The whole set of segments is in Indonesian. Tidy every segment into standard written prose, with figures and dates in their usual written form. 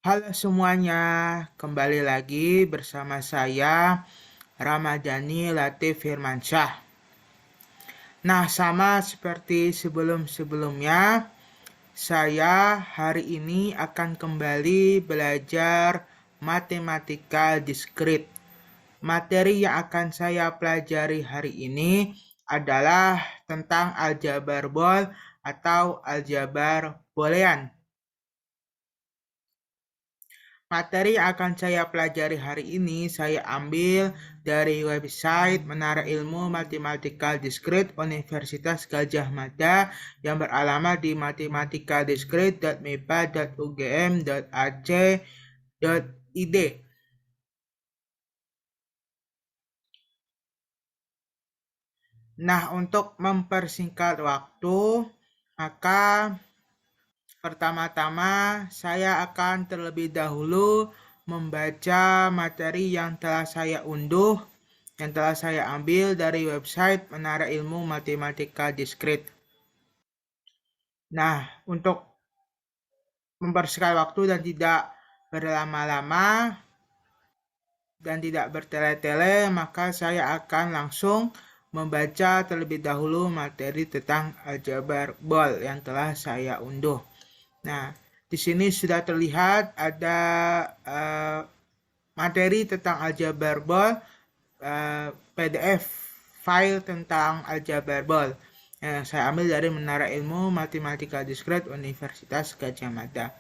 Halo semuanya, kembali lagi bersama saya Ramadhani Latif Firmansyah. Nah, sama seperti sebelum-sebelumnya, saya hari ini akan kembali belajar matematika diskrit. Materi yang akan saya pelajari hari ini adalah tentang aljabar bol atau aljabar boolean. Materi yang akan saya pelajari hari ini saya ambil dari website Menara Ilmu Matematika Diskrit Universitas Gadjah Mada yang beralamat di matematika.mipa.ugm.ac.id. Nah, untuk mempersingkat waktu, maka pertama-tama saya akan terlebih dahulu membaca materi yang telah saya unduh, yang telah saya ambil dari website Menara Ilmu Matematika Diskrit. Nah, untuk mempersingkat waktu dan tidak berlama-lama dan tidak bertele-tele, maka saya akan langsung membaca terlebih dahulu materi tentang aljabar bol yang telah saya unduh. Nah, di sini sudah terlihat ada materi tentang aljabar bol, PDF file tentang aljabar bol yang saya ambil dari Menara Ilmu Matematika Diskrit Universitas Gadjah Mada.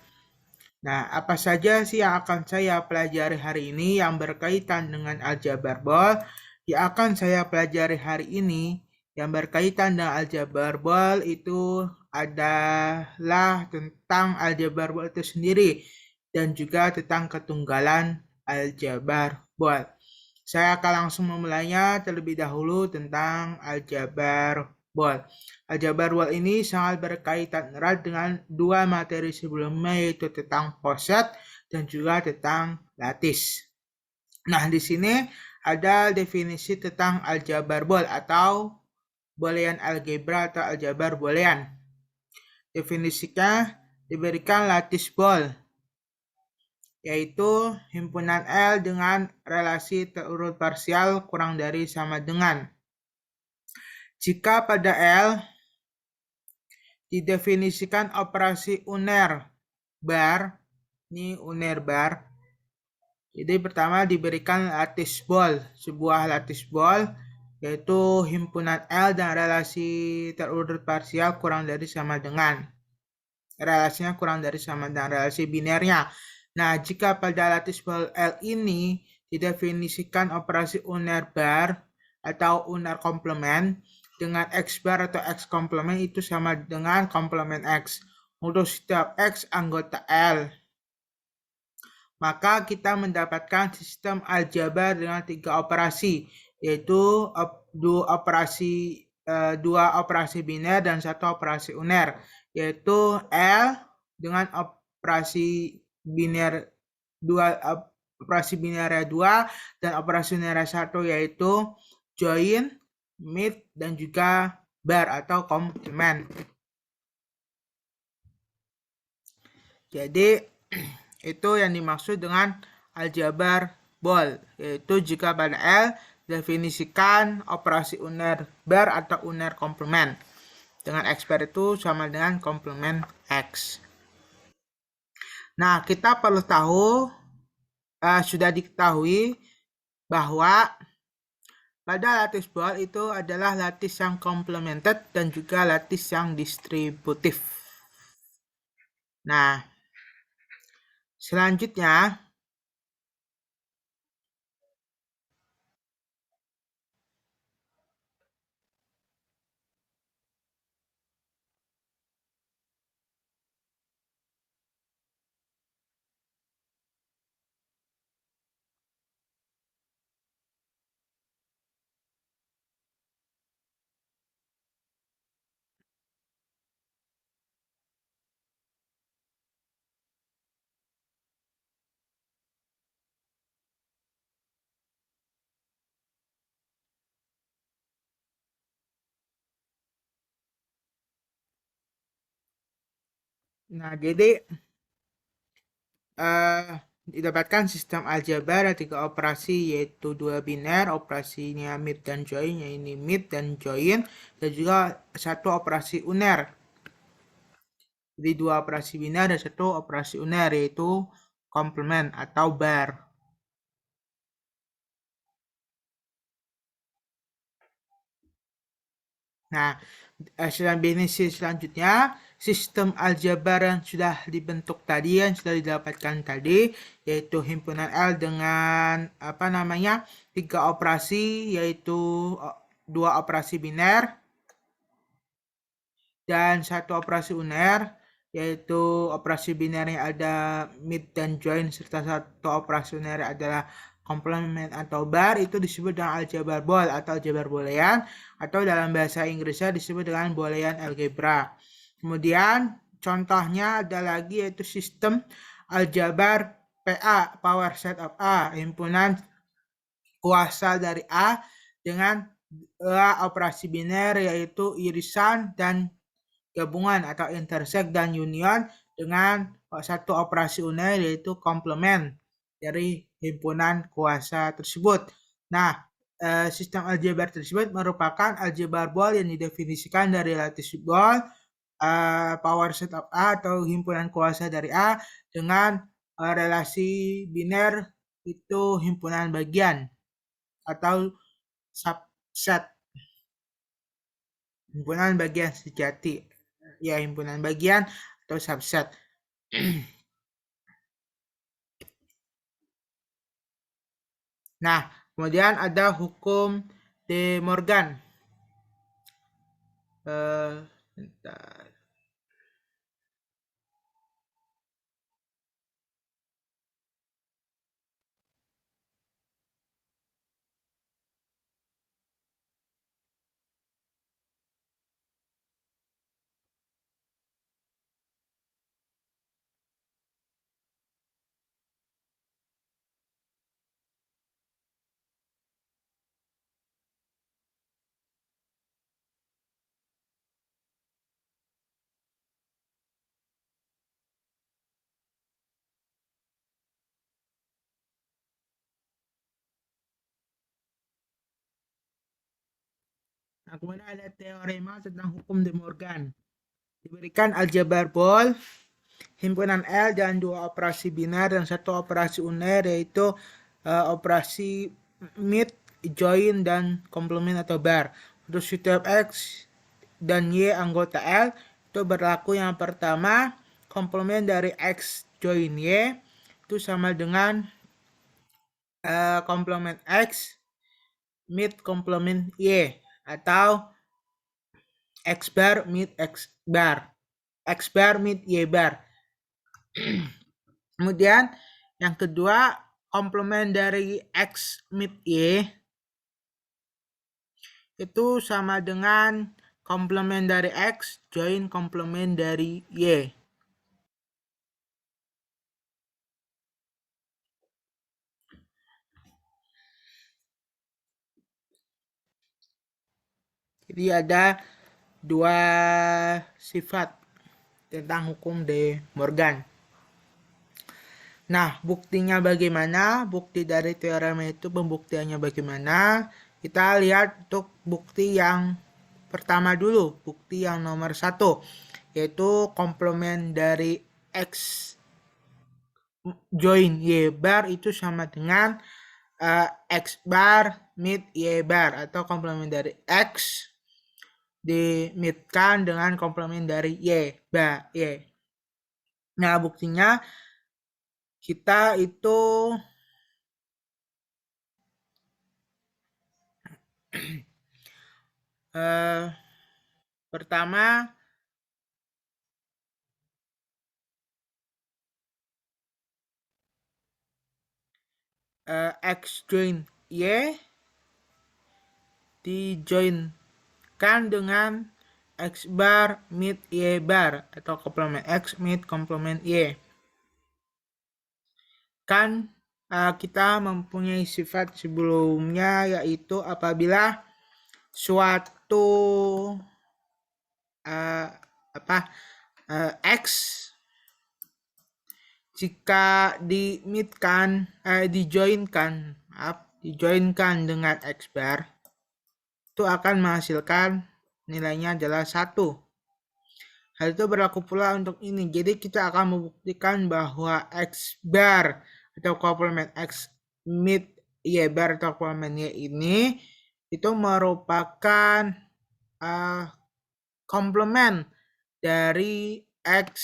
Nah, apa saja sih yang akan saya pelajari hari ini yang berkaitan dengan aljabar bol? Yang akan saya pelajari hari ini yang berkaitan dengan aljabar bol itu adalah tentang aljabar bol itu sendiri dan juga tentang ketunggalan aljabar bol. Saya akan langsung memulainya terlebih dahulu tentang aljabar bol. Aljabar bol ini sangat berkaitan erat dengan dua materi sebelumnya, yaitu tentang poset dan juga tentang lattice. Nah, di sini ada definisi tentang aljabar bol atau boolean algebra atau aljabar boolean. Definisinya diberikan lattice bol, yaitu himpunan L dengan relasi terurut parsial kurang dari sama dengan. Jika pada L didefinisikan operasi uner bar, ini uner bar. Jadi pertama diberikan lattice bol, sebuah lattice bol yaitu himpunan L dan relasi terurut parsial kurang dari sama dengan. Relasinya kurang dari sama dengan relasi binernya. Nah, jika pada lattice bol L ini didefinisikan operasi uner bar atau uner komplement dengan X bar atau X komplement itu sama dengan komplement X untuk setiap X anggota L. Maka kita mendapatkan sistem aljabar dengan 3 operasi, yaitu dua operasi biner dan 1 operasi uner, yaitu L dengan operasi biner 2 operasi binernya 2 dan operasi unernya 1, yaitu join, meet, dan juga bar atau komplement. Jadi itu yang dimaksud dengan aljabar bol, yaitu jika pada L definisikan operasi uner bar atau uner komplement dengan X bar itu sama dengan komplement X. Nah, kita perlu tahu, sudah diketahui bahwa pada lattice bol itu adalah lattice yang complemented dan juga lattice yang distributif. Nah, selanjutnya jadi didapatkan sistem aljabar ada 3 operasi, yaitu 2 biner, operasinya mid dan join, yaitu mid dan join, dan juga 1 operasi uner. Jadi 2 operasi biner dan 1 operasi uner, yaitu komplement atau bar. Nah, selanjutnya, sistem aljabar yang sudah dibentuk tadi, yang sudah didapatkan tadi, yaitu himpunan L dengan 3 operasi, yaitu 2 operasi biner dan 1 operasi uner, yaitu operasi binernya ada mid dan join, serta 1 operasi uner adalah komplement atau bar, itu disebut dengan aljabar bol atau aljabar boolean, atau dalam bahasa Inggrisnya disebut dengan boolean algebra. Kemudian contohnya ada lagi, yaitu sistem aljabar PA, power set of A, himpunan kuasa dari A dengan operasi biner, yaitu irisan dan gabungan atau intersect dan union, dengan 1 operasi uner, yaitu komplement dari himpunan kuasa tersebut. Nah, sistem aljabar tersebut merupakan aljabar bol yang didefinisikan dari lattice bol, power set of A atau himpunan kuasa dari A, dengan relasi biner itu himpunan bagian atau subset, himpunan bagian sejati, ya, himpunan bagian atau subset. Nah, kemudian ada hukum De Morgan. Bentar. Nah, kemudian ada teorema tentang hukum De Morgan. Diberikan aljabar bol, himpunan L dan 2 operasi biner dan 1 operasi uner, yaitu operasi mid, join, dan komplement atau bar. Untuk setiap X dan Y anggota L, itu berlaku yang pertama, komplement dari X join Y itu sama dengan komplement X mid komplement Y, atau X bar mid X bar, X bar mid Y bar. Kemudian yang kedua, komplement dari X mid Y itu sama dengan komplement dari X join komplement dari Y. Jadi ada 2 sifat tentang hukum De Morgan. Nah, buktinya bagaimana? Bukti dari teorema itu pembuktiannya bagaimana? Kita lihat untuk bukti yang pertama dulu, bukti yang nomor 1, yaitu komplement dari X join Y bar itu sama dengan X bar mid Y bar, atau komplement dari X dimidkan dengan komplement dari Y bar Y. Nah, buktinya kita itu pertama, X join Y dijoinkan dengan X bar mid Y bar, atau komplement X mid komplement Y. Kan kita mempunyai sifat sebelumnya, yaitu apabila suatu X jika dijoinkan dengan X bar, itu akan menghasilkan nilainya adalah 1. Hal itu berlaku pula untuk ini. Jadi kita akan membuktikan bahwa X bar atau komplement X mid Y bar atau komplement Y ini itu merupakan komplement dari X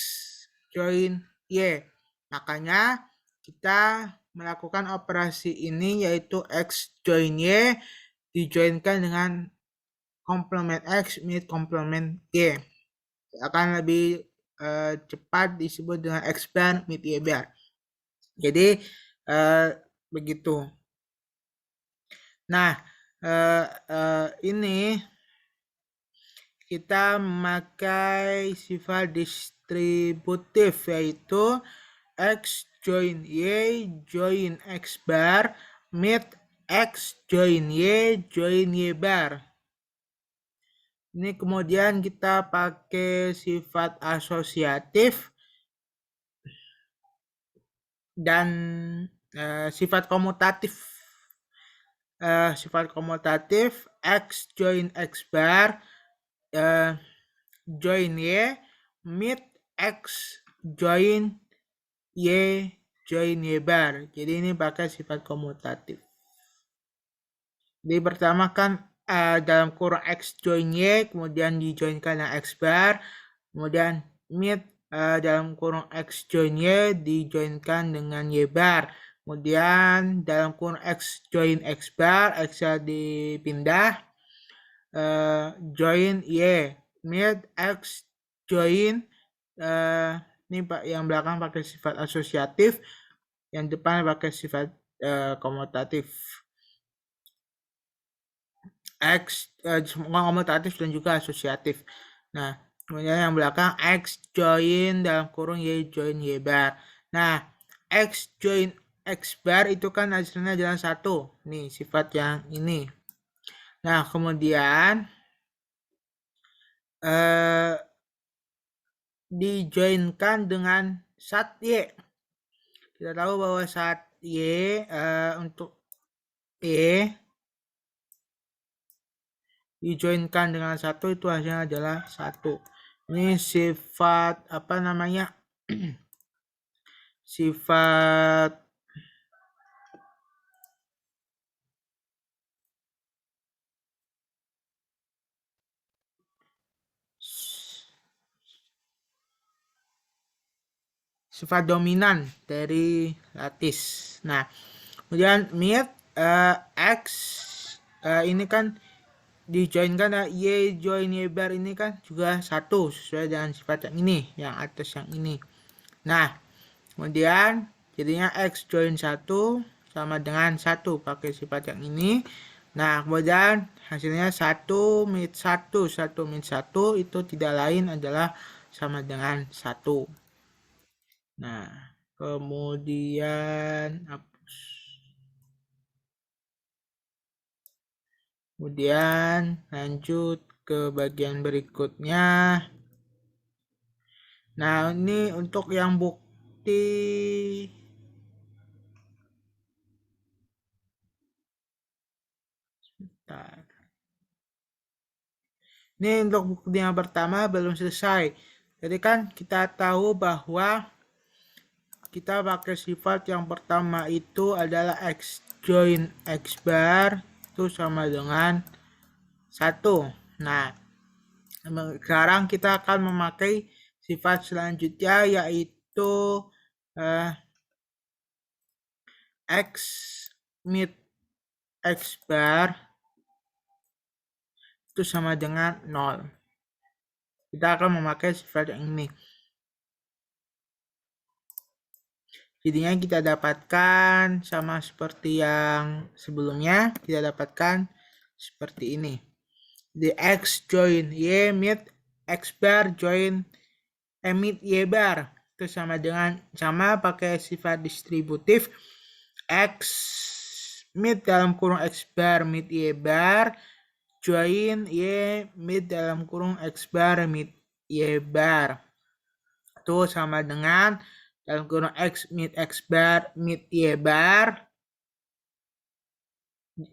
join Y. Makanya kita melakukan operasi ini yaitu X join Y dijoinkan dengan komplement X mid komplement Y. Akan lebih cepat disebut dengan X bar mid Y bar. Jadi begitu. Nah, ini kita memakai sifat distributif yaitu X join Y join X bar mid X join Y join Y bar. Ini kemudian kita pakai sifat asosiatif dan sifat komutatif. Sifat komutatif X join X bar join Y mid X join Y join Y bar. Jadi ini pakai sifat komutatif. Jadi pertama kan dalam kurung X join Y kemudian dijoinkan dengan X bar, kemudian mid dalam kurung X join Y dijoinkan dengan Y bar, kemudian dalam kurung X join X bar X dipindah join Y mid X join ini Pak yang belakang pakai sifat asosiatif, yang depan pakai sifat komutatif. X komutatif dan juga asosiatif. Nah, kemudian yang belakang X join dalam kurung Y join Y bar. Nah, X join X bar itu kan hasilnya adalah 1. Nih, sifat yang ini. Nah, kemudian dijoinkan dengan sat Y. Kita tahu bahwa sat Y untuk Y dijoinkan dengan 1 itu hasilnya adalah 1. Ini sifat apa namanya? Sifat dominan dari lattice. Nah, kemudian mid X ini kan dijoinkan Y join Y bar ini kan juga 1 sesuai dengan sifat yang ini, yang atas yang ini. Nah, kemudian jadinya X join 1 sama dengan 1 pakai sifat yang ini. Nah, kemudian hasilnya 1 mid 1 mid 1 itu tidak lain adalah sama dengan 1. Nah, kemudian hapus. Kemudian lanjut ke bagian berikutnya. Nah, ini untuk yang bukti sebentar. Ini untuk bukti yang pertama belum selesai. Jadi kan kita tahu bahwa kita pakai sifat yang pertama itu adalah X join X bar itu sama dengan 1. Nah, sekarang kita akan memakai sifat selanjutnya yaitu X mid X bar itu sama dengan 0. Kita akan memakai sifat yang ini. Jadinya kita dapatkan sama seperti yang sebelumnya, kita dapatkan seperti ini. The X join Y mid X bar join mid Y bar itu sama pakai sifat distributif X mid dalam kurung X bar mid Y bar join Y mid dalam kurung X bar mid Y bar itu sama dengan dalam kurung X mid X bar mid Y bar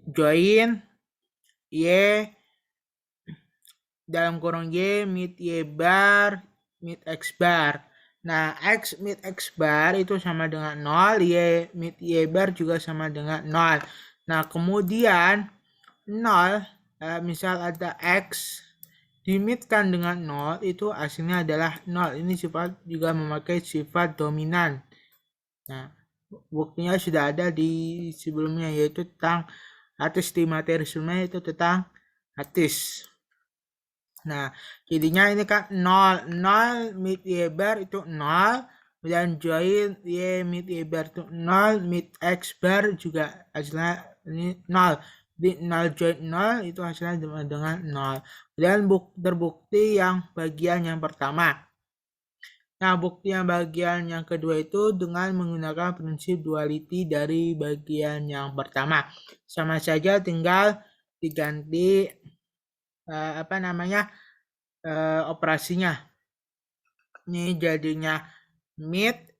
join Y dalam kurung Y mid Y bar mid X bar. Nah, X mid X bar itu sama dengan 0, Y mid Y bar juga sama dengan 0. Nah, kemudian 0, misal ada X dimidkan dengan 0, itu hasilnya adalah 0. Ini sifat juga memakai sifat dominan. Nah, buktinya sudah ada di sebelumnya, yaitu tentang artis di materi sebelumnya, itu tentang artis. Nah, jadinya ini kan 0, 0 mid Y bar itu 0, dan join Y mid Y bar itu 0, mid X bar juga hasilnya ini 0. Di 0 join 0 itu hasilnya dengan 0. Dan terbukti yang bagian yang pertama. Nah, bukti yang bagian yang kedua itu dengan menggunakan prinsip duality dari bagian yang pertama. Sama saja tinggal diganti operasinya. Ini jadinya mid,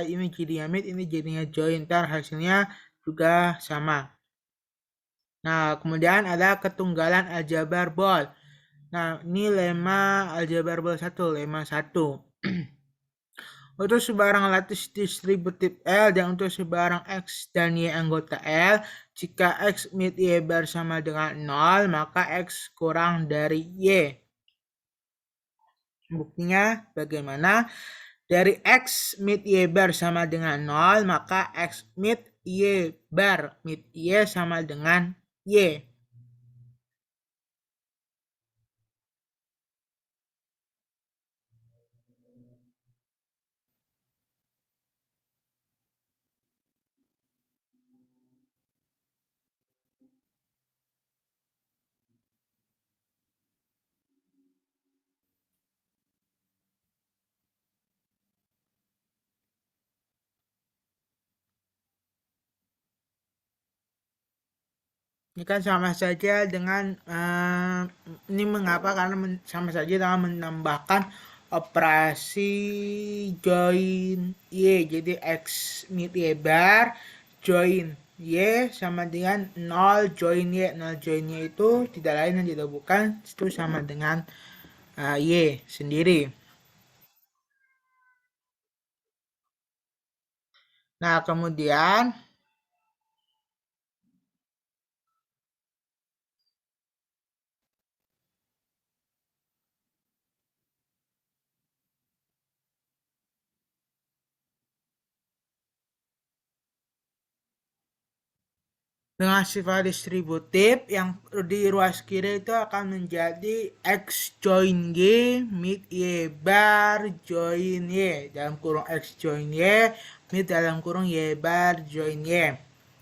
ini jadinya mid, ini jadinya join. Ntar hasilnya juga sama. Nah, kemudian ada ketunggalan aljabar bol. Nah, ini lemma aljabar bol 1, lemma 1. Untuk sebarang lattice distributif L dan untuk sebarang X dan Y anggota L, jika X mid Y bar sama dengan 0, maka X kurang dari Y. Buktinya bagaimana? Dari X mid Y bar sama dengan 0, maka X mid Y bar mid Y sama dengan Y. Ini kan sama saja dengan ini mengapa? Karena sama saja dengan menambahkan operasi join Y. Jadi X mid Y bar join Y sama dengan 0 join Y. 0 join Y itu tidak lain dan tidak bukan, itu sama dengan Y sendiri. Nah, kemudian dengan sifat distributif yang di ruas kiri itu akan menjadi X join Y mid Y bar join Y dalam kurung X join Y mid dalam kurung Y bar join Y.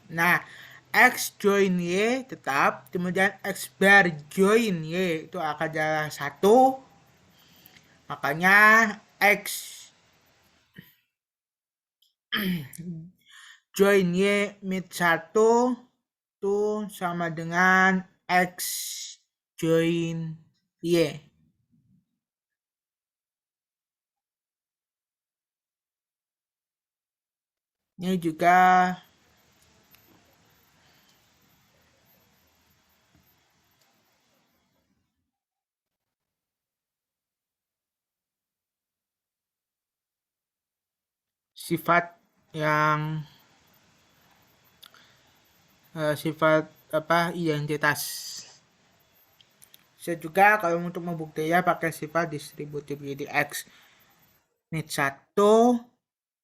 Nah, X join Y tetap, kemudian X bar join Y itu akan adalah 1. Makanya X join Y mid 1 itu sama dengan X join Y. Ini juga sifat yang sifat identitas. Bisa juga kalau untuk membuktinya pakai sifat distributif, jadi X mid 1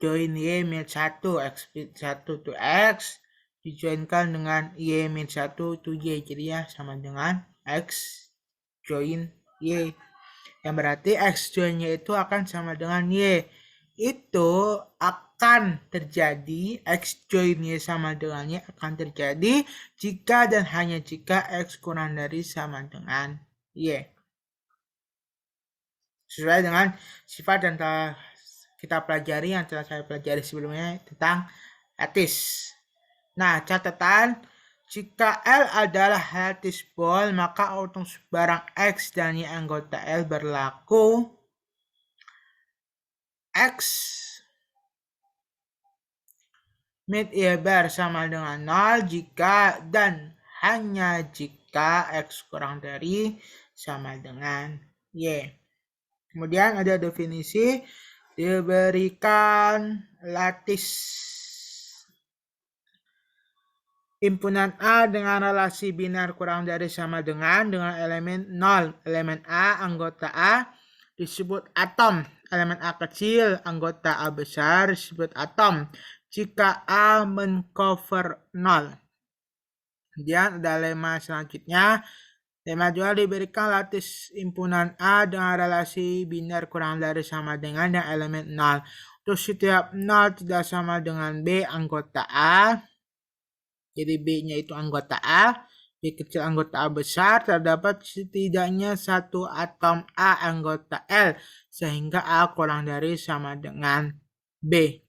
join Y mid 1, X mid 1 to X dijoinkan dengan Y mid 1 to Y, jadi ya sama dengan X join Y, yang berarti X join Y itu akan sama dengan Y. Itu akan terjadi, X join Y sama dengan Y akan terjadi jika dan hanya jika X kurang dari sama dengan Y. Sesuai dengan sifat yang telah kita pelajari, yang telah saya pelajari sebelumnya tentang lattice. Nah, catatan, jika L adalah lattice ball, maka untuk sebarang X dan Y anggota L berlaku X Mid IBR sama dengan 0 jika dan hanya jika X kurang dari sama dengan Y. Kemudian ada definisi, diberikan lattice himpunan A dengan relasi biner kurang dari sama dengan elemen 0. Elemen A, anggota A, disebut atom. Elemen A kecil, anggota A besar, disebut atom. Jika A men-cover 0. Kemudian ada lemma selanjutnya. Lemma 2 diberikan lattice himpunan A dengan relasi biner kurang dari sama dengan yang elemen 0. Untuk setiap 0 tidak sama dengan B anggota A, jadi B-nya itu anggota A, B kecil anggota A besar, terdapat setidaknya satu atom A anggota L, sehingga A kurang dari sama dengan B.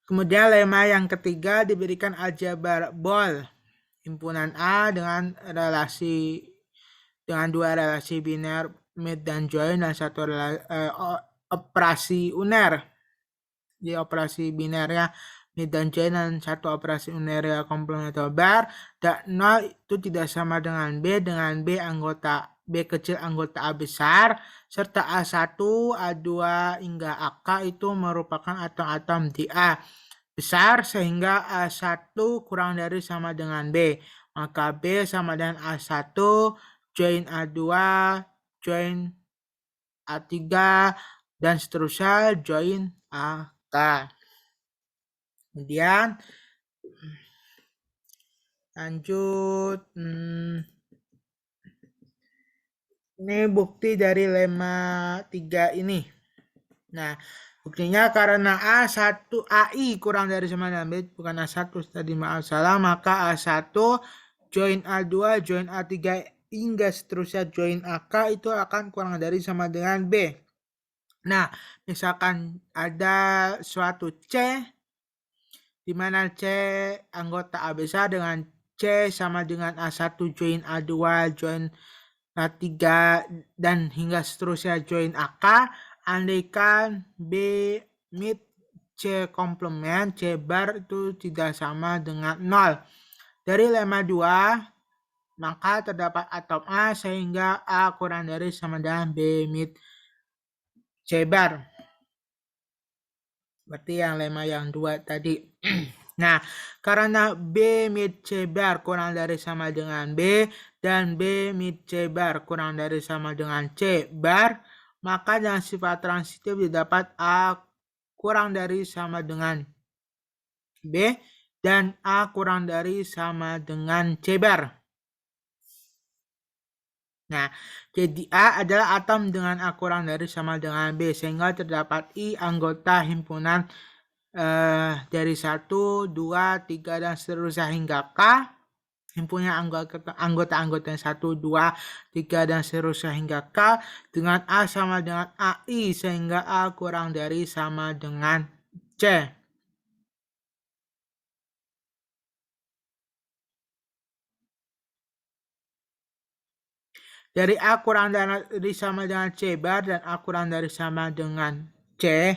Kemudian lemma yang ketiga diberikan aljabar Bol. Himpunan A dengan dua relasi biner mid dan join dan satu operasi uner. Di operasi binernya mid dan join dan satu operasi unernya komplementer bar, dan 0 itu tidak sama dengan B anggota B kecil anggota A besar, serta A1, A2 hingga AK itu merupakan atom-atom di A besar, sehingga A1 kurang dari sama dengan B. Maka B sama dengan A1, join A2, join A3, dan seterusnya join AK. Kemudian lanjut. Ini bukti dari lemma 3 ini. Nah, buktinya karena A1 AI kurang dari sama dengan B, bukan A1 tadi, maaf salah, maka A1 join A2, join A3 hingga seterusnya join AK itu akan kurang dari sama dengan B. Nah, misalkan ada suatu C di mana C anggota A besar dengan C sama dengan A1 join A2 join A3 dan hingga seterusnya join AK, andaikan B mid C komplement C bar itu tidak sama dengan 0. Dari lemma 2, maka terdapat atom A sehingga A kurang dari sama dengan B mid C bar. Berarti yang lemma yang 2 tadi. Nah, karena B mid C bar kurang dari sama dengan B dan B mid C bar kurang dari sama dengan C bar, maka dengan sifat transitif didapat A kurang dari sama dengan B dan A kurang dari sama dengan C bar. Nah, jadi A adalah atom dengan A kurang dari sama dengan B, sehingga terdapat I anggota himpunan dari 1, 2, 3, dan seterusnya hingga K. Himpunan anggota-anggota 1, 2, 3, dan seterusnya hingga K dengan A sama dengan AI, sehingga A kurang dari sama dengan C. Dari A kurang dari sama dengan C bar dan A kurang dari sama dengan C,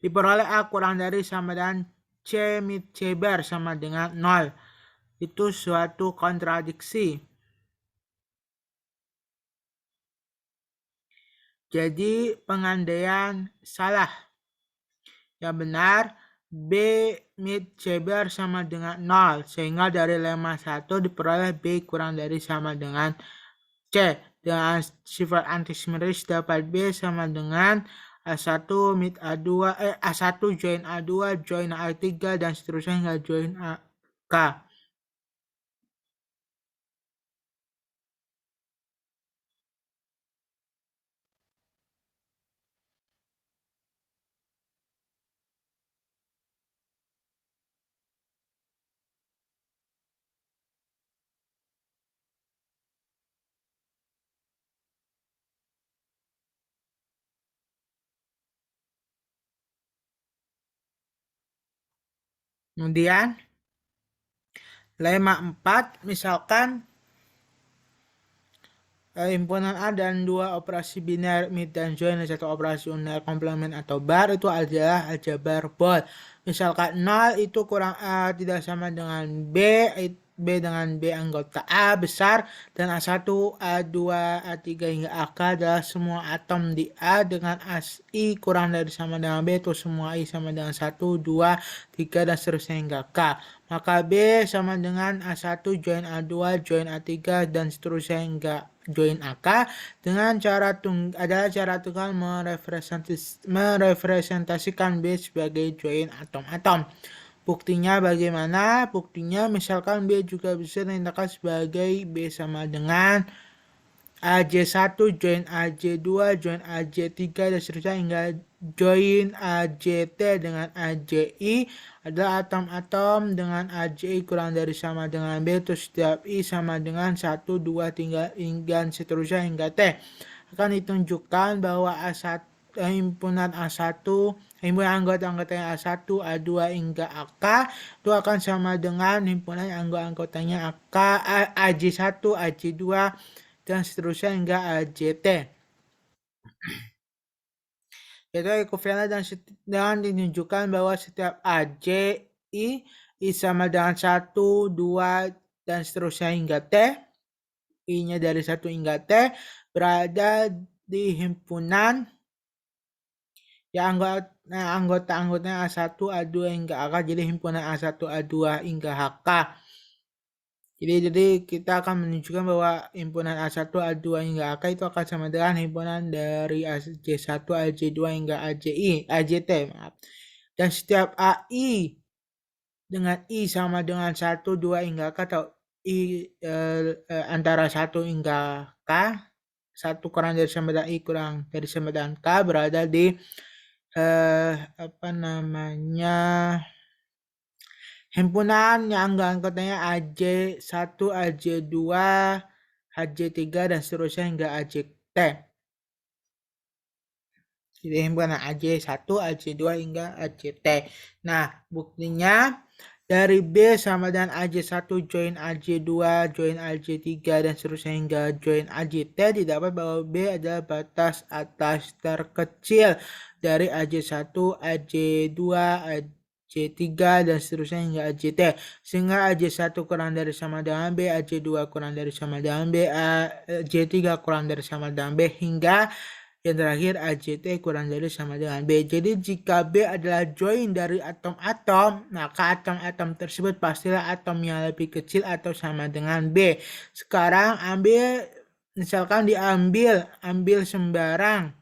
diperoleh A kurang dari sama dengan C mid C bar sama dengan 0. Itu suatu kontradiksi. Jadi pengandaian salah. Yang benar, B mid C bar sama dengan 0. Sehingga dari lemma 1 diperoleh B kurang dari sama dengan C. Dengan sifat antisimetris dapat B sama dengan A1 mid A2, A1 join A2, join A3, dan seterusnya hingga join AK. Kemudian lemma 4, misalkan himpunan A dan 2 operasi biner, meet dan join, dan 1 operasi uner, komplement atau bar itu adalah aljabar bol. Misalkan 0 itu kurang A tidak sama dengan B, B dengan B anggota A besar, dan A1, A2, A3 hingga AK adalah semua atom di A dengan I kurang dari sama dengan B, itu semua I sama dengan 1, 2, 3, dan seterusnya hingga K. Maka B sama dengan A1 join A2 join A3 dan seterusnya hingga join AK dengan cara adalah cara tunggal merepresentasikan B sebagai join atom-atom. Buktinya bagaimana? Buktinya misalkan B juga bisa dinyatakan sebagai B sama dengan AJ1 join AJ2 join AJ3 dan seterusnya hingga join AJT dengan AJI adalah atom-atom dengan AJI kurang dari sama dengan B, terus setiap I sama dengan 1, 2, 3 hingga seterusnya hingga T. Akan ditunjukkan bahwa himpunan himpunan anggota-anggotanya A1, A2 hingga AK itu akan sama dengan himpunan anggota-anggotanya AJ1, AJ2 dan seterusnya hingga AJT. Itu ekuivalen dan ditunjukkan bahwa setiap AJI I sama dengan 1, 2, dan seterusnya hingga T, I-nya dari 1 hingga T, berada di himpunan yang anggota-anggotanya A1, A2 hingga AK, jadi himpunan A1, A2 hingga HK. Jadi kita akan menunjukkan bahwa himpunan A1, A2 hingga AK itu akan sama dengan himpunan dari AJ1, AJ2 hingga AJT. Dan setiap AI dengan I sama dengan 1, 2 hingga K atau I antara 1 hingga K, 1 kurang dari sama dengan I kurang dari sama dengan K berada di himpunan yang anggotanya AJ1, AJ2, AJ3 dan seterusnya hingga AJT. Jadi himpunan AJ1, AJ2 hingga AJT. Nah, buktinya dari B sama dengan AJ1 join AJ2 join AJ3 dan seterusnya hingga join AJT didapat bahwa B adalah batas atas terkecil dari AJ1, AJ2, AJ3 dan seterusnya hingga AJT, sehingga AJ1 kurang dari sama dengan B, AJ2 kurang dari sama dengan B, AJ3 kurang dari sama dengan B, hingga yang terakhir AJT kurang dari sama dengan B. Jadi jika B adalah join dari atom-atom, maka atom-atom tersebut pastilah atom yang lebih kecil atau sama dengan B. Sekarang misalkan ambil sembarang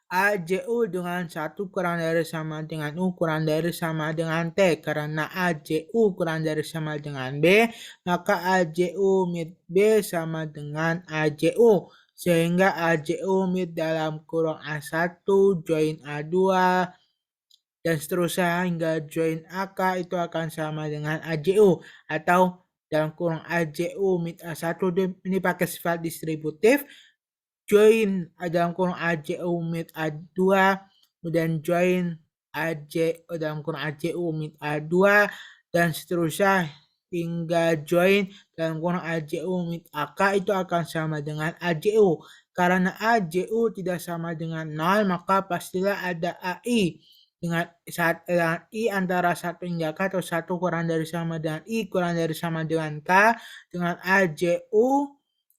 AJU dengan 1 kurang dari sama dengan U kurang dari sama dengan T. Karena AJU kurang dari sama dengan B, maka AJU mid B sama dengan AJU. Sehingga AJU mid dalam kurung A1 join A2 dan seterusnya hingga join AK itu akan sama dengan AJU. Atau dalam kurung AJU mid A1 ini pakai sifat distributif, join dalam kurung AJU mid A2 dan join dalam kurung AJU mid A2 dan seterusnya hingga join dalam kurung AJU mid AK itu akan sama dengan AJU. Karena AJU tidak sama dengan 0, maka pastilah ada AI dengan I antara 1 hingga K atau 1 kurang dari sama dengan I kurang dari sama dengan K dengan AJU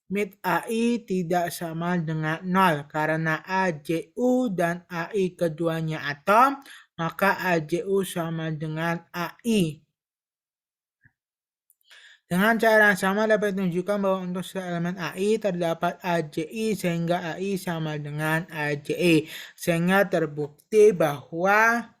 mid AI tidak sama dengan 0. Karena AJU dan AI keduanya atom, maka AJU sama dengan AI. Dengan cara yang sama dapat ditunjukkan bahwa untuk elemen AI terdapat AJI sehingga AI sama dengan AJI. Sehingga terbukti bahwa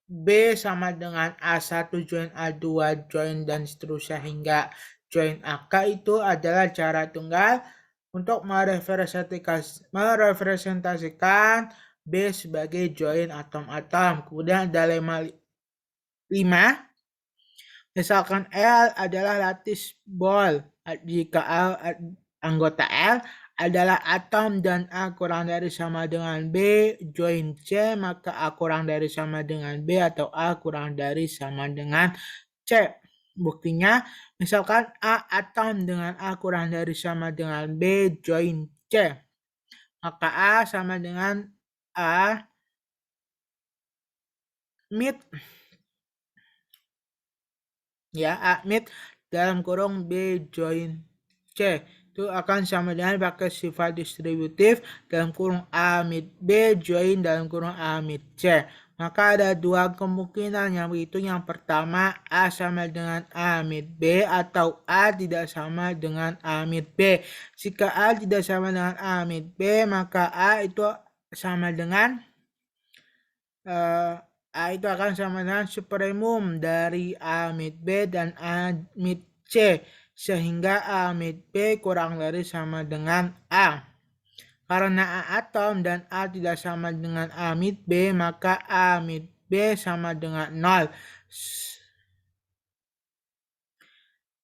B sama dengan A1 join A2 join dan seterusnya hingga join AK itu adalah cara tunggal untuk merepresentasikan B sebagai join atom-atom. Kemudian ada lemma 5. Misalkan L adalah lattice ball. Jika anggota L adalah atom dan A kurang dari sama dengan B join C, maka A kurang dari sama dengan B atau A kurang dari sama dengan C. Buktinya, misalkan A atom dengan A kurang dari sama dengan B join C. Maka A sama dengan A mid ya, A mid dalam kurung B join C. Itu akan sama dengan pakai sifat distributif dalam kurung A mid B join dalam kurung A mid C. Maka ada dua kemungkinan, yaitu yang pertama A sama dengan A mid B atau A tidak sama dengan A mid B. Jika A tidak sama dengan A mid B, maka A itu sama dengan A itu akan sama dengan supremum dari A mid B dan A mid C, sehingga A mid B kurang dari sama dengan A. Karena A atom dan A tidak sama dengan A mid B, maka A mid B sama dengan 0.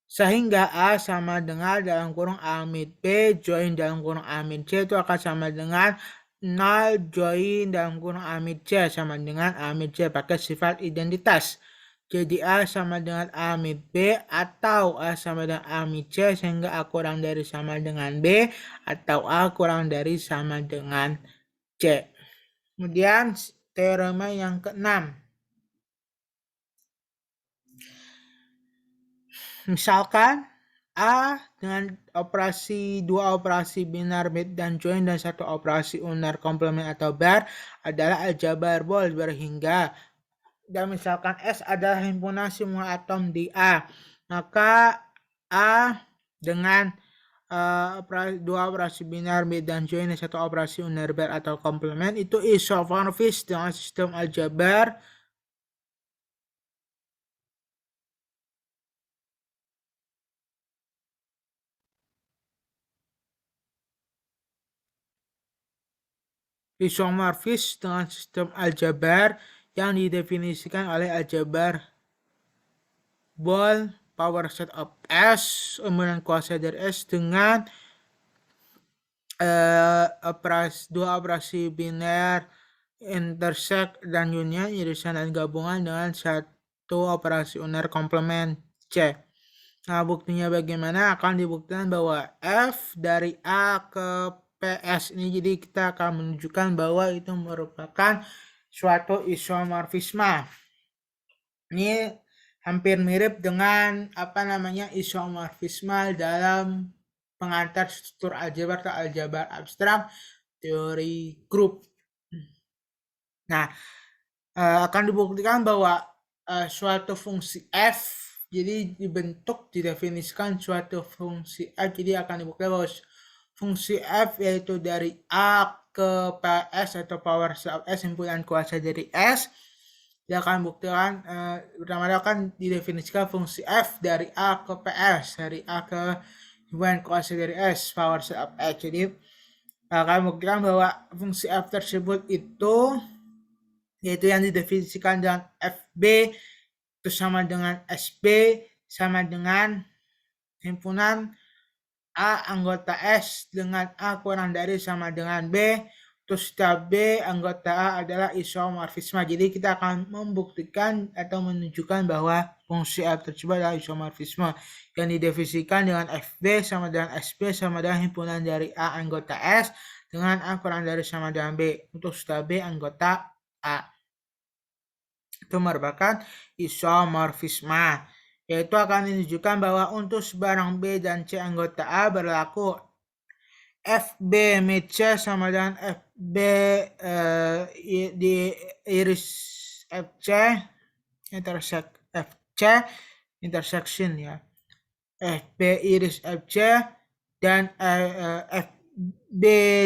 Sehingga A sama dengan dalam kurung A mid B join dalam kurung A mid C itu akan sama dengan 0 join dalam kurung A mid C sama dengan A mid C pakai sifat identitas. Jadi A sama dengan A mid B atau A sama dengan A mid C, sehingga A kurang dari sama dengan B atau A kurang dari sama dengan C. Kemudian teorema yang keenam. Misalkan A dengan dua operasi binar mid dan join dan satu operasi unar komplement atau bar adalah aljabar bol berhingga, dan misalkan S adalah himpunan semua atom di A, maka A dengan dua operasi binar mid dan join dan satu operasi unar bar atau komplement itu isomorfis dengan sistem aljabar isomorfis dengan sistem aljabar yang didefinisikan oleh aljabar bol power set of S, kemudian kuasa dari S dengan dua operasi biner intersect dan union, irisan dan gabungan dengan satu operasi unar komplement C. Nah, buktinya bagaimana? Akan dibuktikan bahwa F dari A ke PS ini, jadi kita akan menunjukkan bahwa itu merupakan suatu isomorfisme. Ini hampir mirip dengan isomorfisme dalam pengantar struktur aljabar atau aljabar abstrak teori grup. Nah, akan dibuktikan bahwa suatu fungsi F jadi didefinisikan suatu fungsi F, jadi akan dibuktikan bahwa fungsi F yaitu dari A ke PS atau power of S himpunan kuasa dari S. Dia akan buktikan pertama akan didefinisikan fungsi F dari A ke PS, dari A ke himpunan kuasa dari S power of X. Jadi akan buktikan bahwa fungsi F tersebut itu yaitu yang didefinisikan dengan FB itu sama dengan SB sama dengan himpunan A anggota S dengan A kurang dari sama dengan B, terus B anggota A adalah isomorfisme. Jadi kita akan membuktikan atau menunjukkan bahwa fungsi F tersebut adalah isomorfisme yang didefinisikan dengan FB sama dengan SB sama dengan himpunan dari A anggota S dengan A kurang dari sama dengan B, untuk B anggota A. Itu merupakan isomorfisme, yaitu akan menunjukkan bahwa untuk sebarang B dan C anggota A berlaku FB mid C sama dengan FB di iris FC intersect FC intersection ya, FB iris FC dan FB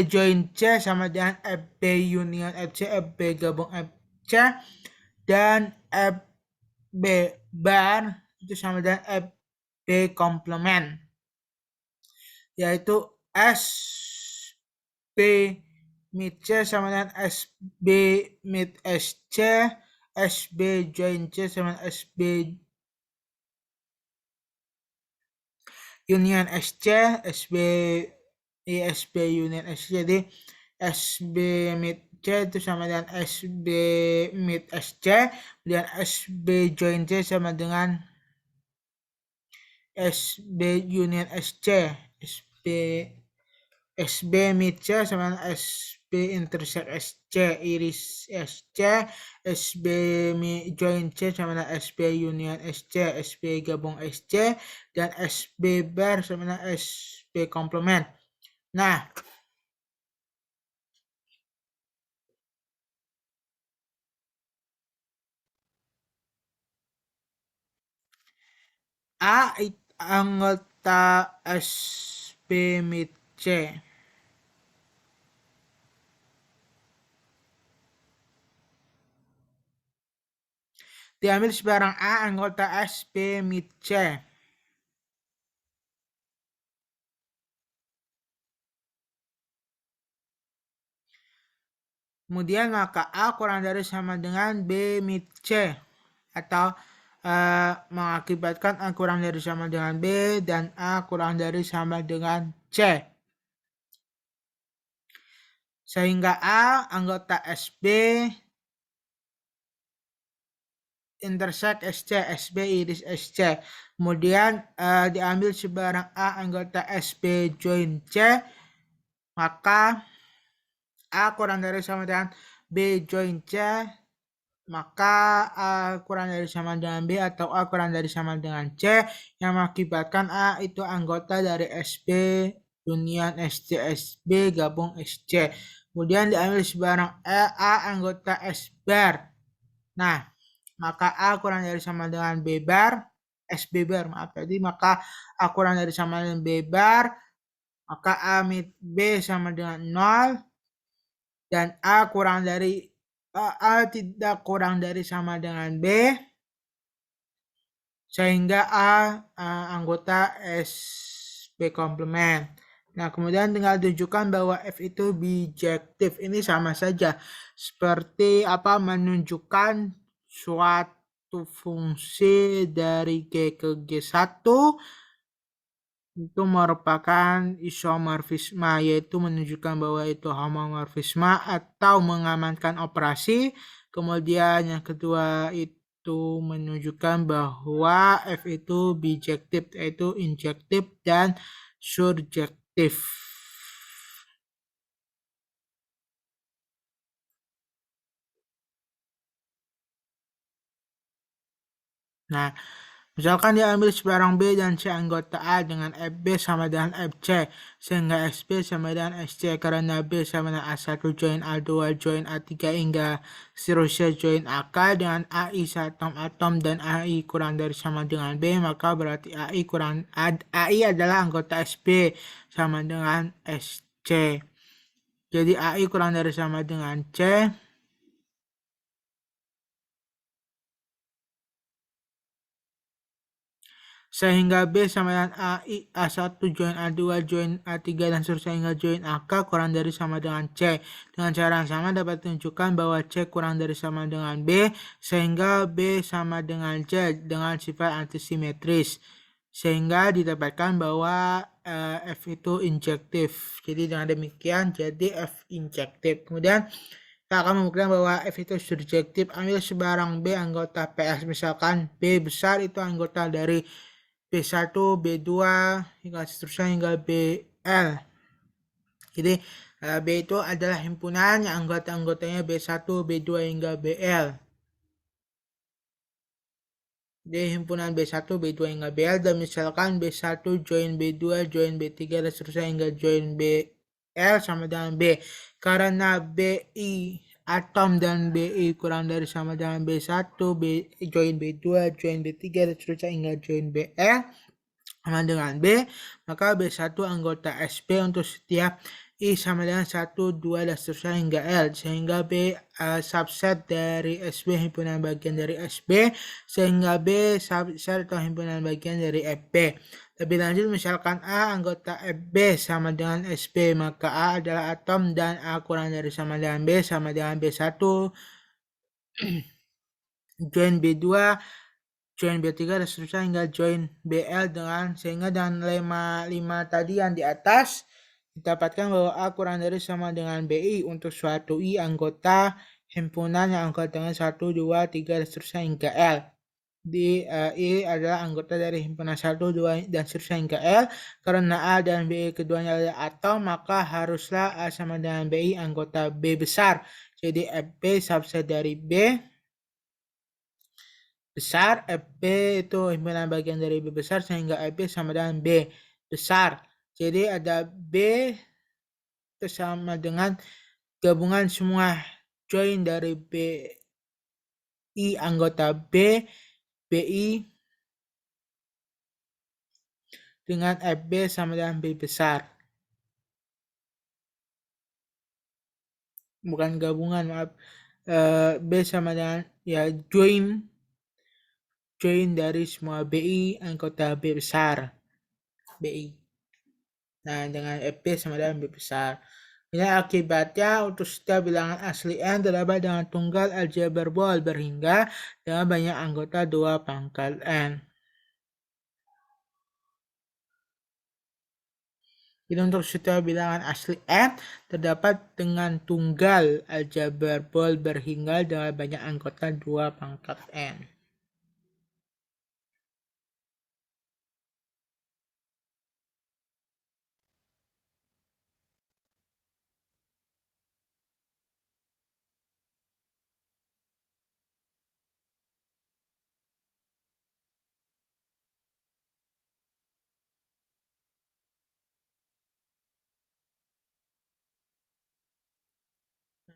join C sama dengan FB union FC, FB gabung FC, dan FB bar itu sama dengan FB komplement, yaitu SB mid C sama dengan SB mid SC, SB join C sama dengan SB union SC, SB union SC. Jadi SB mid C itu sama dengan SB mid SC, dan SB join C sama dengan SB union SC, SB mid C sama dengan SB intersect SC iris SC, SB join C sama dengan SB union SC, SB gabung SC, dan SB bar sama dengan SB komplement. Nah, A anggota SB mid C. Diambil sebarang A anggota SB mid C. Kemudian maka A kurang dari sama dengan B mid C, atau mengakibatkan A kurang dari sama dengan B dan A kurang dari sama dengan C. Sehingga A anggota SB intersect SC, SB iris SC. Kemudian diambil sebarang A anggota SB join C, maka A kurang dari sama dengan B join C, maka A kurang dari sama dengan B atau A kurang dari sama dengan C, yang mengakibatkan A itu anggota dari SB union SC, SB gabung SC. Kemudian diambil sebarang A anggota S bar. Nah, maka A kurang dari sama dengan B bar, SB bar, maaf tadi, maka A kurang dari sama dengan B bar, maka A mid B sama dengan 0, dan A kurang dari A tidak kurang dari sama dengan B, sehingga A anggota SB komplement. Nah, kemudian tinggal tunjukkan bahwa F itu bijektif. Ini sama saja seperti menunjukkan suatu fungsi dari G ke G1 itu merupakan isomorfisme, yaitu menunjukkan bahwa itu homomorfisme atau mengamankan operasi. Kemudian yang kedua itu menunjukkan bahwa F itu bijektif, yaitu injektif dan surjektif. Nah, misalkan diambil sebarang B dan C anggota A dengan FB sama dengan FC, sehingga SB sama dengan SC, karena B sama dengan A1 join A2 join A3 hingga seterusnya join AK dengan AI atom-atom dan AI kurang dari sama dengan B, maka berarti AI adalah anggota SB sama dengan SC. Jadi AI kurang dari sama dengan C, sehingga B sama dengan A1 join A2 join A3 dan seterusnya hingga join AK kurang dari sama dengan C. Dengan cara yang sama dapat ditunjukkan bahwa C kurang dari sama dengan B, sehingga B sama dengan C dengan sifat antisimetris, sehingga didapatkan bahwa F itu injektif. Jadi dengan demikian jadi F injektif. Kemudian kita akan membuktikan bahwa F itu surjektif. Ambil sebarang B anggota PS, misalkan B besar itu anggota dari B1, B2 hingga seterusnya hingga BL. Jadi B itu adalah himpunan yang anggota-anggotanya B1, B2 hingga BL. Jadi himpunan B1, B2 hingga BL, dan misalkan B1 join B2 join B3 dan seterusnya hingga join BL sama dengan B. Karena BI atom dan BI kurang dari sama dengan B1, join B2 join B3 dan seterusnya hingga join BL sama dengan B, maka B1 anggota SB untuk setiap I sama dengan 1, 2, dan seterusnya hingga L, sehingga B subset dari SB himpunan bagian dari SB, sehingga B subset atau himpunan bagian dari FB. Lebih lanjut, misalkan A anggota FB sama dengan SB, maka A adalah atom dan A kurang dari sama dengan B sama dengan B1 join B2 join B3 dan seterusnya hingga join BL, dengan sehingga dengan lema 5 tadi yang di atas didapatkan bahwa A kurang dari sama dengan BI untuk suatu I anggota himpunan yang anggotanya 1, 2, 3 dan seterusnya hingga L. I adalah anggota dari himpunan 1, 2, dan seterusnya hingga L. Karena A dan B keduanya adalah atom, maka haruslah A sama dengan BI anggota B besar. Jadi FB subset dari B besar, FB itu himpunan bagian dari B besar, sehingga FB sama dengan B besar. Jadi ada B itu sama dengan gabungan semua join dari BI anggota B, BI dengan FB sama dengan B besar. Bukan gabungan, maaf. B sama dengan ya join dari semua BI anggota B besar. BI. Nah, dengan FB sama dengan B besar. Ini akibatnya untuk setiap bilangan asli N terdapat dengan tunggal aljabar bol berhingga dengan banyak anggota 2 pangkat N. Jadi untuk setiap bilangan asli N terdapat dengan tunggal aljabar bol berhingga dengan banyak anggota 2 pangkat N.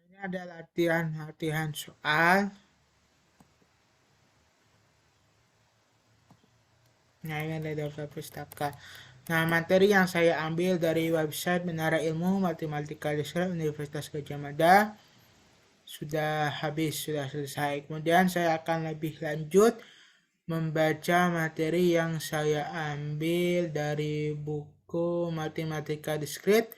Ini ada latihan soal. Nah, ini ada daftar pustaka. Nah, materi yang saya ambil dari website Menara Ilmu Matematika Diskret Universitas Gadjah Mada sudah selesai. Kemudian saya akan lebih lanjut membaca materi yang saya ambil dari buku Matematika Diskret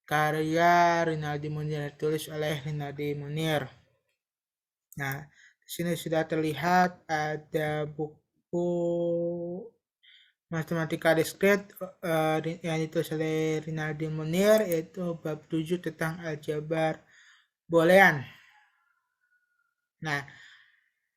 karya Rinaldi Munir, tulis oleh Rinaldi Munir. Nah, di sini sudah terlihat ada buku Matematika Diskret yang ditulis oleh Rinaldi Munir, yaitu bab 7 tentang aljabar boolean. Nah,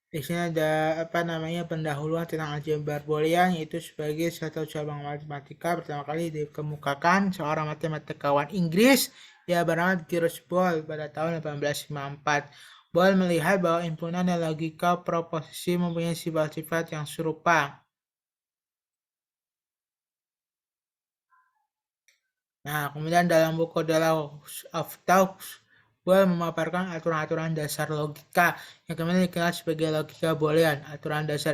di sini ada pendahuluan tentang aljabar boolean, yaitu sebagai satu cabang matematika pertama kali dikemukakan seorang matematikawan Inggris yang bernama Giles Boole pada tahun 1854. Boole melihat bahwa himpunan dan logika proposisi mempunyai sifat-sifat yang serupa. Nah, kemudian dalam buku The Laws of Thoughts, Boole memaparkan aturan-aturan dasar logika yang kemudian dikenal sebagai logika boolean. Aturan dasar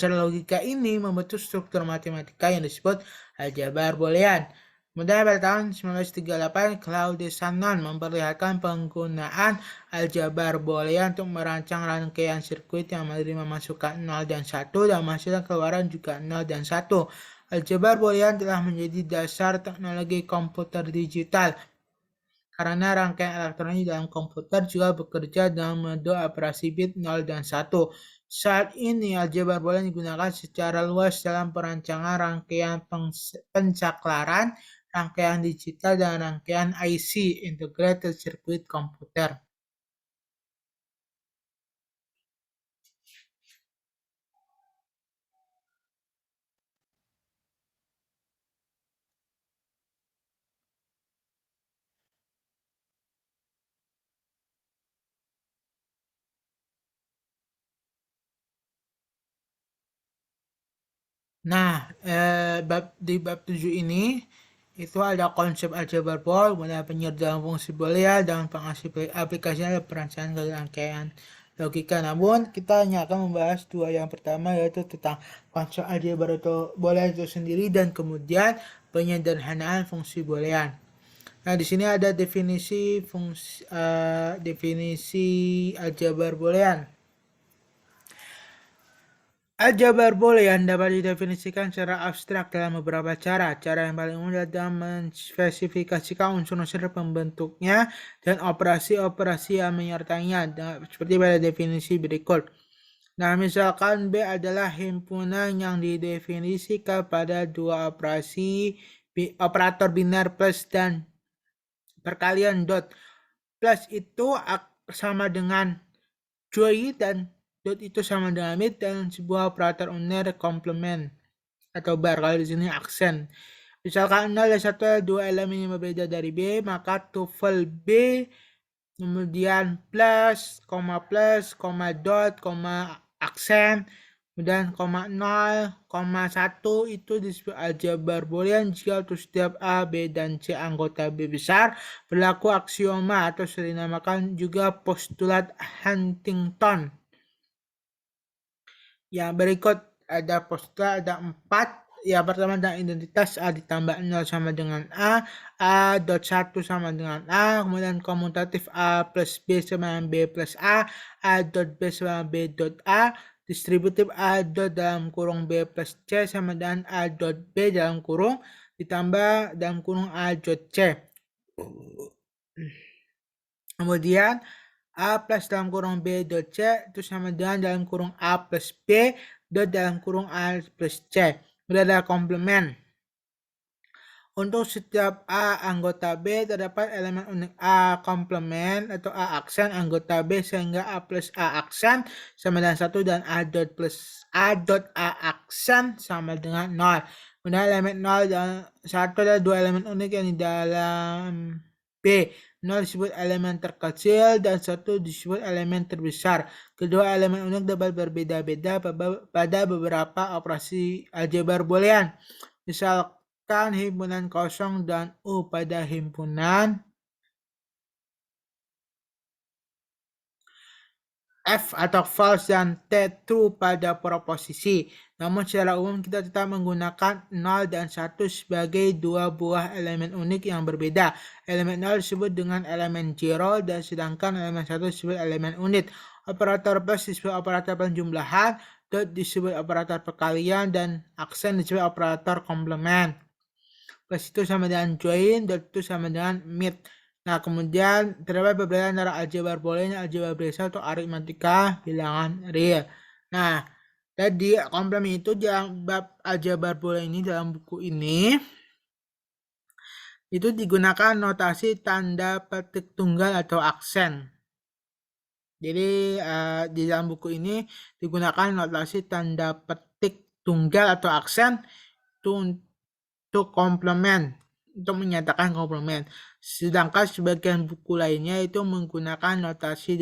logika ini membentuk struktur matematika yang disebut aljabar boolean. Kemudian pada tahun 1938, Claude Shannon memperlihatkan penggunaan aljabar boolean untuk merancang rangkaian sirkuit yang menerima masukan 0 dan 1 dan menghasilkan keluaran juga 0 dan 1. Aljabar boolean telah menjadi dasar teknologi komputer digital karena rangkaian elektronik dalam komputer juga bekerja dalam metode operasi bit 0 dan 1. Saat ini aljabar boolean digunakan secara luas dalam perancangan rangkaian pencaklaran, rangkaian digital, dan rangkaian IC (Integrated Circuit Computer). Nah, di bab 7 ini itu ada konsep aljabar Boole, kemudian penyertaan fungsi boolean dan aplikasinya perancangan rangkaian logika. Namun kita hanya akan membahas dua yang pertama, yaitu tentang konsep aljabar boolean itu sendiri dan kemudian penyederhanaan fungsi boolean. Nah, di sini ada definisi aljabar boolean. Aljabar boolean dapat didefinisikan secara abstrak dalam beberapa cara. Cara yang paling umum adalah menspesifikasikan unsur-unsur pembentuknya dan operasi-operasi yang menyertainya, seperti pada definisi berikut. Nah, misalkan B adalah himpunan yang didefinisikan pada dua operator biner plus dan perkalian dot. Plus itu sama dengan join dan dot itu sama dengan mid dan sebuah operator unir komplement atau bar. Kalau di sini aksen. Misalkan 0 dan 1 adalah dua elemen yang berbeda dari B, maka tuple B kemudian plus, dot, aksen, kemudian koma 0, koma 1 itu disebut aljabar boolean jika untuk setiap A, B, dan C anggota B besar berlaku aksioma atau sering dinamakan juga postulat Huntington. Yang berikut ada postulat, ada 4. Yang pertama adalah identitas A ditambah 0 sama dengan A dot 1 sama dengan A, kemudian komutatif A plus B sama dengan B plus A dot B sama B dot A, distributif A dot dalam kurung B plus C sama dengan A dot B dalam kurung, ditambah dalam kurung A dot C. Kemudian A plus dalam kurung B dot C itu sama dengan dalam kurung A plus B dot dalam kurung A plus C. Kemudian ada komplement. Untuk setiap A anggota B terdapat elemen unik A komplement atau A aksen anggota B sehingga A plus A aksen sama dengan 1 dan A dot plus A dot A aksen sama dengan 0. Kemudian elemen 0 dan 1 adalah dua elemen unik yang di dalam B. 0 disebut elemen terkecil dan 1 disebut elemen terbesar. Kedua elemen unik dapat berbeda-beda pada beberapa operasi aljabar boolean. Misalkan himpunan kosong dan U pada himpunan F atau false dan T true pada proposisi. Namun secara umum kita tetap menggunakan 0 dan 1 sebagai dua buah elemen unik yang berbeda. Elemen 0 disebut dengan elemen 0 dan sedangkan elemen 1 disebut elemen unit. Operator plus disebut operator penjumlahan, dot disebut operator perkalian, dan aksen disebut operator komplement. Plus itu sama dengan join, dot itu sama dengan meet. Nah, kemudian terdapat perbedaan antara aljabar boolean, aljabar biasa atau aritmatika bilangan real. Nah, jadi komplement itu dalam bab aljabar boolean ini dalam buku ini itu digunakan notasi tanda petik tunggal atau aksen. Jadi di dalam buku ini digunakan notasi tanda petik tunggal atau aksen untuk komplement, untuk menyatakan komplement. Sedangkan sebagian buku lainnya itu menggunakan notasi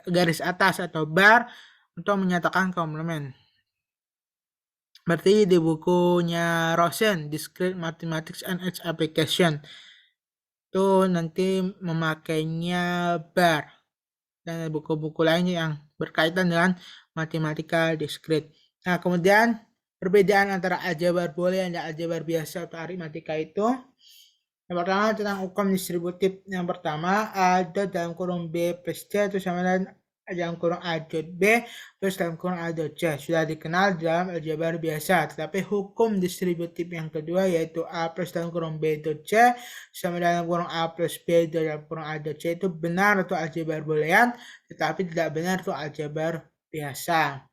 garis atas atau bar untuk menyatakan komplement. Berarti di bukunya Rosen, Discrete Mathematics and its Application, itu nanti memakainya bar. Dan buku-buku lainnya yang berkaitan dengan matematika discrete. Nah, kemudian perbedaan antara aljabar boolean dan aljabar biasa atau aritmatika itu, yang pertama tentang hukum distributif. Yang pertama A dot dalam kurung B plus C itu sama dengan dalam kurung A dot B plus dalam kurung A dot C. Sudah dikenal dalam aljabar biasa. Tetapi hukum distributif yang kedua yaitu A plus dalam kurung B dot C sama dalam kurung A plus B dalam kurung A dot C itu benar untuk aljabar boolean, tetapi tidak benar untuk aljabar biasa.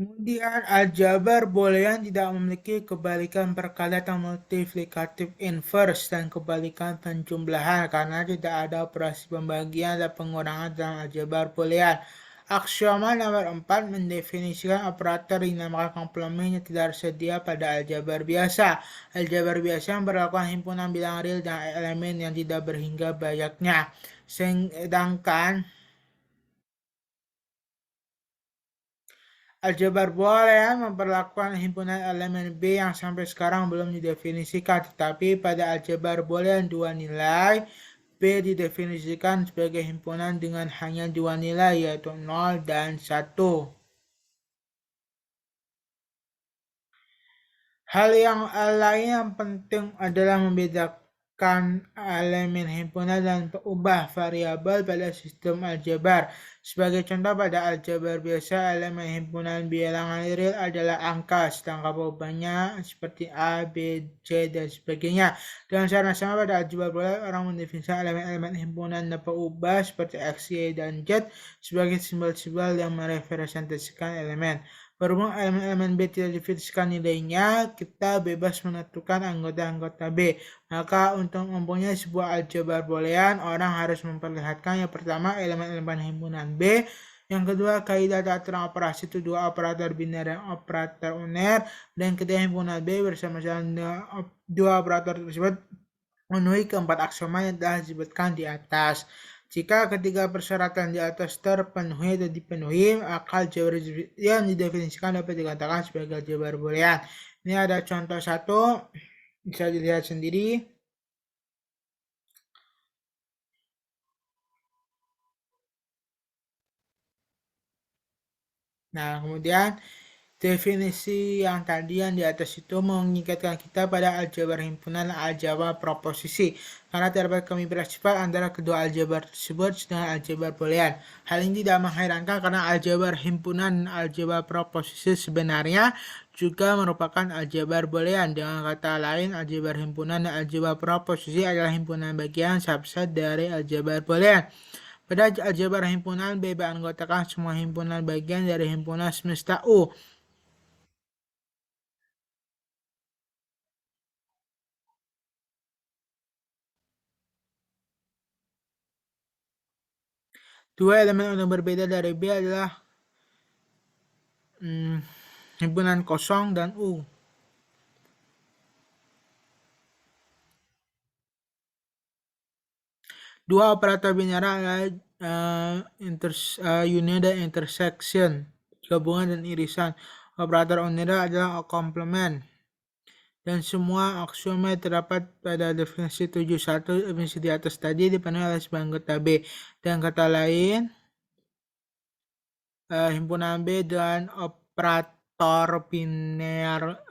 Kemudian aljabar boolean tidak memiliki kebalikan perkalian atau multiplikatif inverse dan kebalikan penjumlahan karena tidak ada operasi pembagian dan pengurangan dalam aljabar boolean. Aksioma nomor 4 mendefinisikan operator yang dinamakan komplement yang tidak tersedia pada aljabar biasa. Aljabar biasa memperlakukan himpunan bilangan real dan elemen yang tidak berhingga banyaknya. Sedangkan aljabar boolean memperlakukan himpunan elemen B yang sampai sekarang belum didefinisikan, tetapi pada aljabar boolean dua nilai, B didefinisikan sebagai himpunan dengan hanya dua nilai, yaitu 0 dan 1. Hal yang lain yang penting adalah membedakan elemen himpunan dan ubah variabel pada sistem aljabar. Sebagai contoh, pada aljabar biasa, elemen himpunan bilangan real adalah angka, sedangkan perubahannya seperti A, B, C, dan sebagainya. Dengan cara sama, pada aljabar boolean, orang mendefinisikan elemen-elemen himpunan dan ubah seperti X, Y, dan Z sebagai simbol-simbol yang merepresentasikan elemen. Berhubung elemen-elemen B tidak didefinisikan nilainya, kita bebas menentukan anggota-anggota B. Maka untuk mempunyai sebuah aljabar boolean, orang harus memperlihatkan yang pertama elemen-elemen himpunan B, yang kedua kaidah tata operasi itu dua operator biner dan operator uner, dan ketiga himpunan B bersama-sama dua operator tersebut memenuhi keempat aksioma yang telah disebutkan di atas. Jika ketiga persyaratan di atas terpenuhi atau dipenuhi, maka aljabar yang didefinisikan dapat dikatakan sebagai aljabar boolean. Ini ada contoh satu, bisa dilihat sendiri. Nah, kemudian definisi yang tadi yang di atas itu mengikatkan kita pada aljabar himpunan dan aljabar proposisi, karena terdapat kemiripan sifat antara kedua aljabar tersebut dengan aljabar boolean. Hal ini tidak mengherankan karena aljabar himpunan dan aljabar proposisi sebenarnya juga merupakan aljabar boolean. Dengan kata lain, aljabar himpunan dan aljabar proposisi adalah himpunan bagian subset dari aljabar boolean. Pada aljabar himpunan, B menganggotakan semua himpunan bagian dari himpunan semesta U. Dua elemen yang berbeda dari B adalah himpunan kosong dan U. Dua operator biner adalah union dan intersection, gabungan dan irisan. Operator unira adalah komplement. Dan semua aksioma terdapat pada definisi 71 definisi di atas tadi dipenuhi oleh sebuah anggota B. Dan kata lain, himpunan B dan operator biner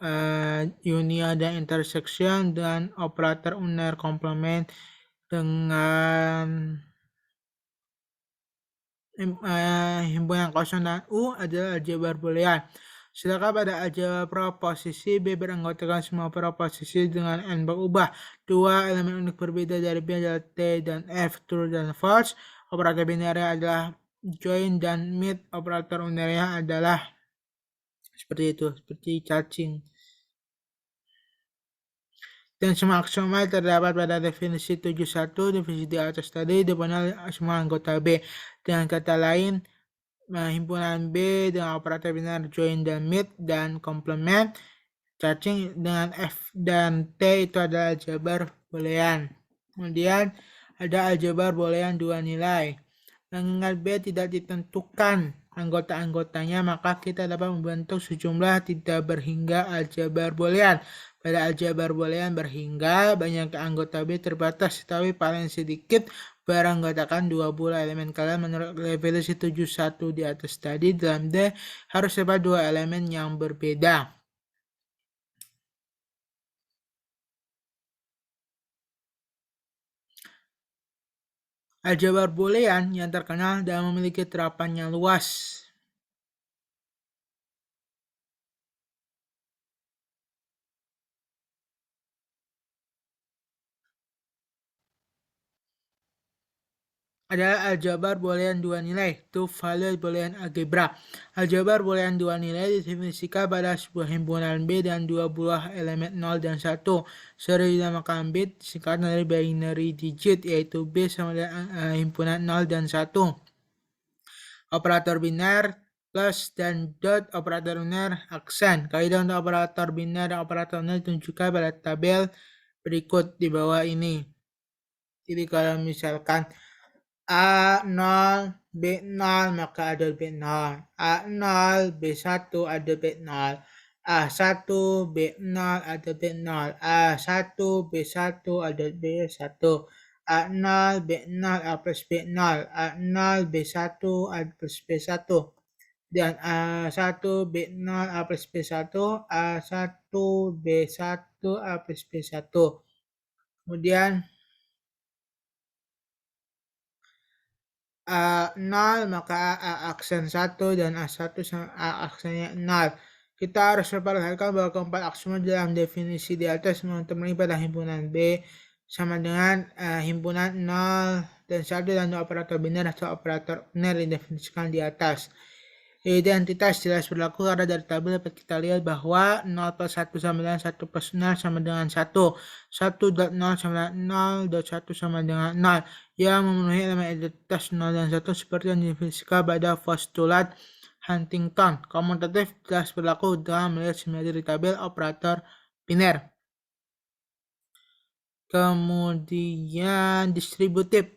union dan intersection dan operator uner komplement dengan himpunan kosong dan U adalah aljabar boolean. Sedangkan pada aljabar proposisi, B beranggotakan semua proposisi dengan N berubah. Dua elemen unik berbeda dari B adalah T dan F, true dan false. Operator binernya adalah join dan meet. Operator unernya adalah seperti itu, seperti cacing. Dan semua aksioma terdapat pada definisi 71, definisi di atas tadi dipenuhi semua anggota B. Dengan kata lain, himpunan B dengan operator biner join dan meet dan komplement, cacing dengan F dan T itu adalah aljabar boolean. Kemudian ada aljabar boolean dua nilai. Mengingat B tidak ditentukan anggota-anggotanya, maka kita dapat membentuk sejumlah tidak berhingga aljabar boolean. Pada aljabar boolean berhingga, banyak anggota B terbatas, tapi paling sedikit beranggotakan 20 elemen. Kalian menurut definisi 71 di atas tadi, dalam D harus dapat dua elemen yang berbeda. Aljabar boolean yang terkenal dan memiliki terapan yang luas. Adalah aljabar boolean dua nilai, two-valued boolean algebra. Aljabar boolean dua nilai didefinisikan pada sebuah himpunan B dan dua buah elemen 0 dan 1. Sering dinamakan bit, singkatan dari binary digit, yaitu B sama dengan himpunan 0 dan 1. Operator biner plus dan dot, operator uner aksen. Kaidah untuk operator biner dan operator uner ditunjukkan pada tabel berikut di bawah ini. Jadi kalau misalkan A0, B0 maka ada B0. A0, B1 ada B0. A1, B0 ada B0. A1, B1 ada B1. A0, B0, A plus B0. A0, B1, A plus B1. Dan A1, B0, A plus B1. A1, B1, A plus B1. Kemudian 0 maka A aksen 1 dan A1 sama A aksennya 0. Kita harus memperhatikan bahwa keempat aksioma dalam definisi di atas menemui pada himpunan B sama dengan himpunan 0 dan 1 dan operator biner atau operator biner didefinisikan di atas. Identitas jelas berlaku karena dari tabel dapat kita lihat bahwa 0 plus 1 sama dengan 1 plus 0 sama dengan 1. 1.0 sama dengan 0.1 sama dengan 0 yang memenuhi elemen identitas 0 dan 1 seperti yang didefinisikan pada postulat Huntington. Komutatif jelas berlaku dalam melihat simetri tabel operator biner. Kemudian distributif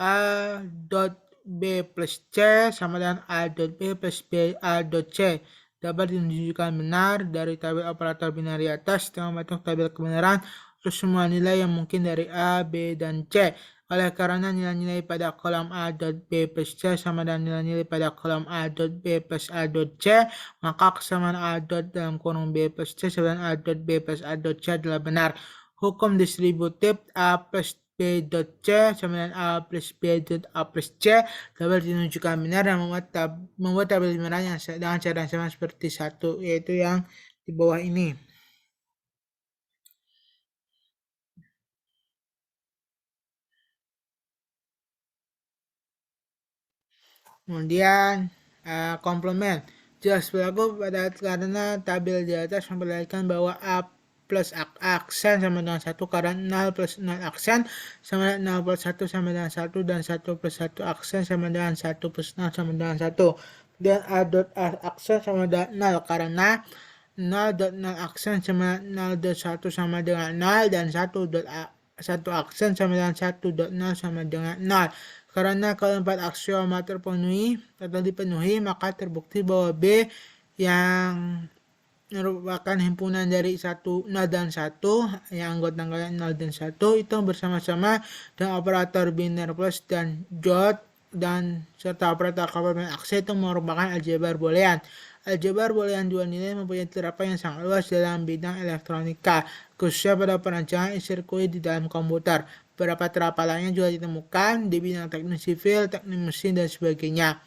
A dot B plus C sama dengan A dot B plus B A dot C dapat ditunjukkan benar dari tabel operator biner di atas dengan membentuk tabel kebenaran untuk semua nilai yang mungkin dari A, B, dan C. Oleh karena nilai-nilai pada kolom A dot B plus C sama dengan nilai-nilai pada kolom A dot B plus A dot C, maka kesamaan A dot dalam kurung B plus C sama dengan A dot B plus A dot C adalah benar. Hukum distributif A plus B dot C sama dengan A plus B dot A plus C dapat ditunjukkan benar dan membuat tabel bilangan yang dengan cara yang sama seperti satu, yaitu yang di bawah ini. Kemudian komplement jelas berlaku pada karena tabel di atas memperlihatkan bahwa A plus aksen sama dengan 1 karena 0 plus 0 aksen sama dengan 0 plus 1 sama dengan 1 dan 1 plus 1 aksen sama dengan 1 plus 0 sama dengan 1. Dan A dot aksen sama dengan 0 karena 0 dot 0 aksen sama 0 dot 1 sama dengan 0 dan 1 dot 1 aksen sama dengan 1 dot 0 sama dengan 0. Karena keempat aksioma terpenuhi atau dipenuhi, maka terbukti bahwa B yang merupakan himpunan dari 0 dan 1 yang anggota angkanya 0 dan 1 itu bersama-sama dengan operator biner plus dan dot dan serta operator komplement aksen itu merupakan aljabar boolean. Aljabar boolean dua nilai mempunyai terapan yang sangat luas dalam bidang elektronika, khususnya pada perancangan sirkuit di dalam komputer. Beberapa terapan lainnya juga ditemukan di bidang teknik sipil, teknik mesin, dan sebagainya.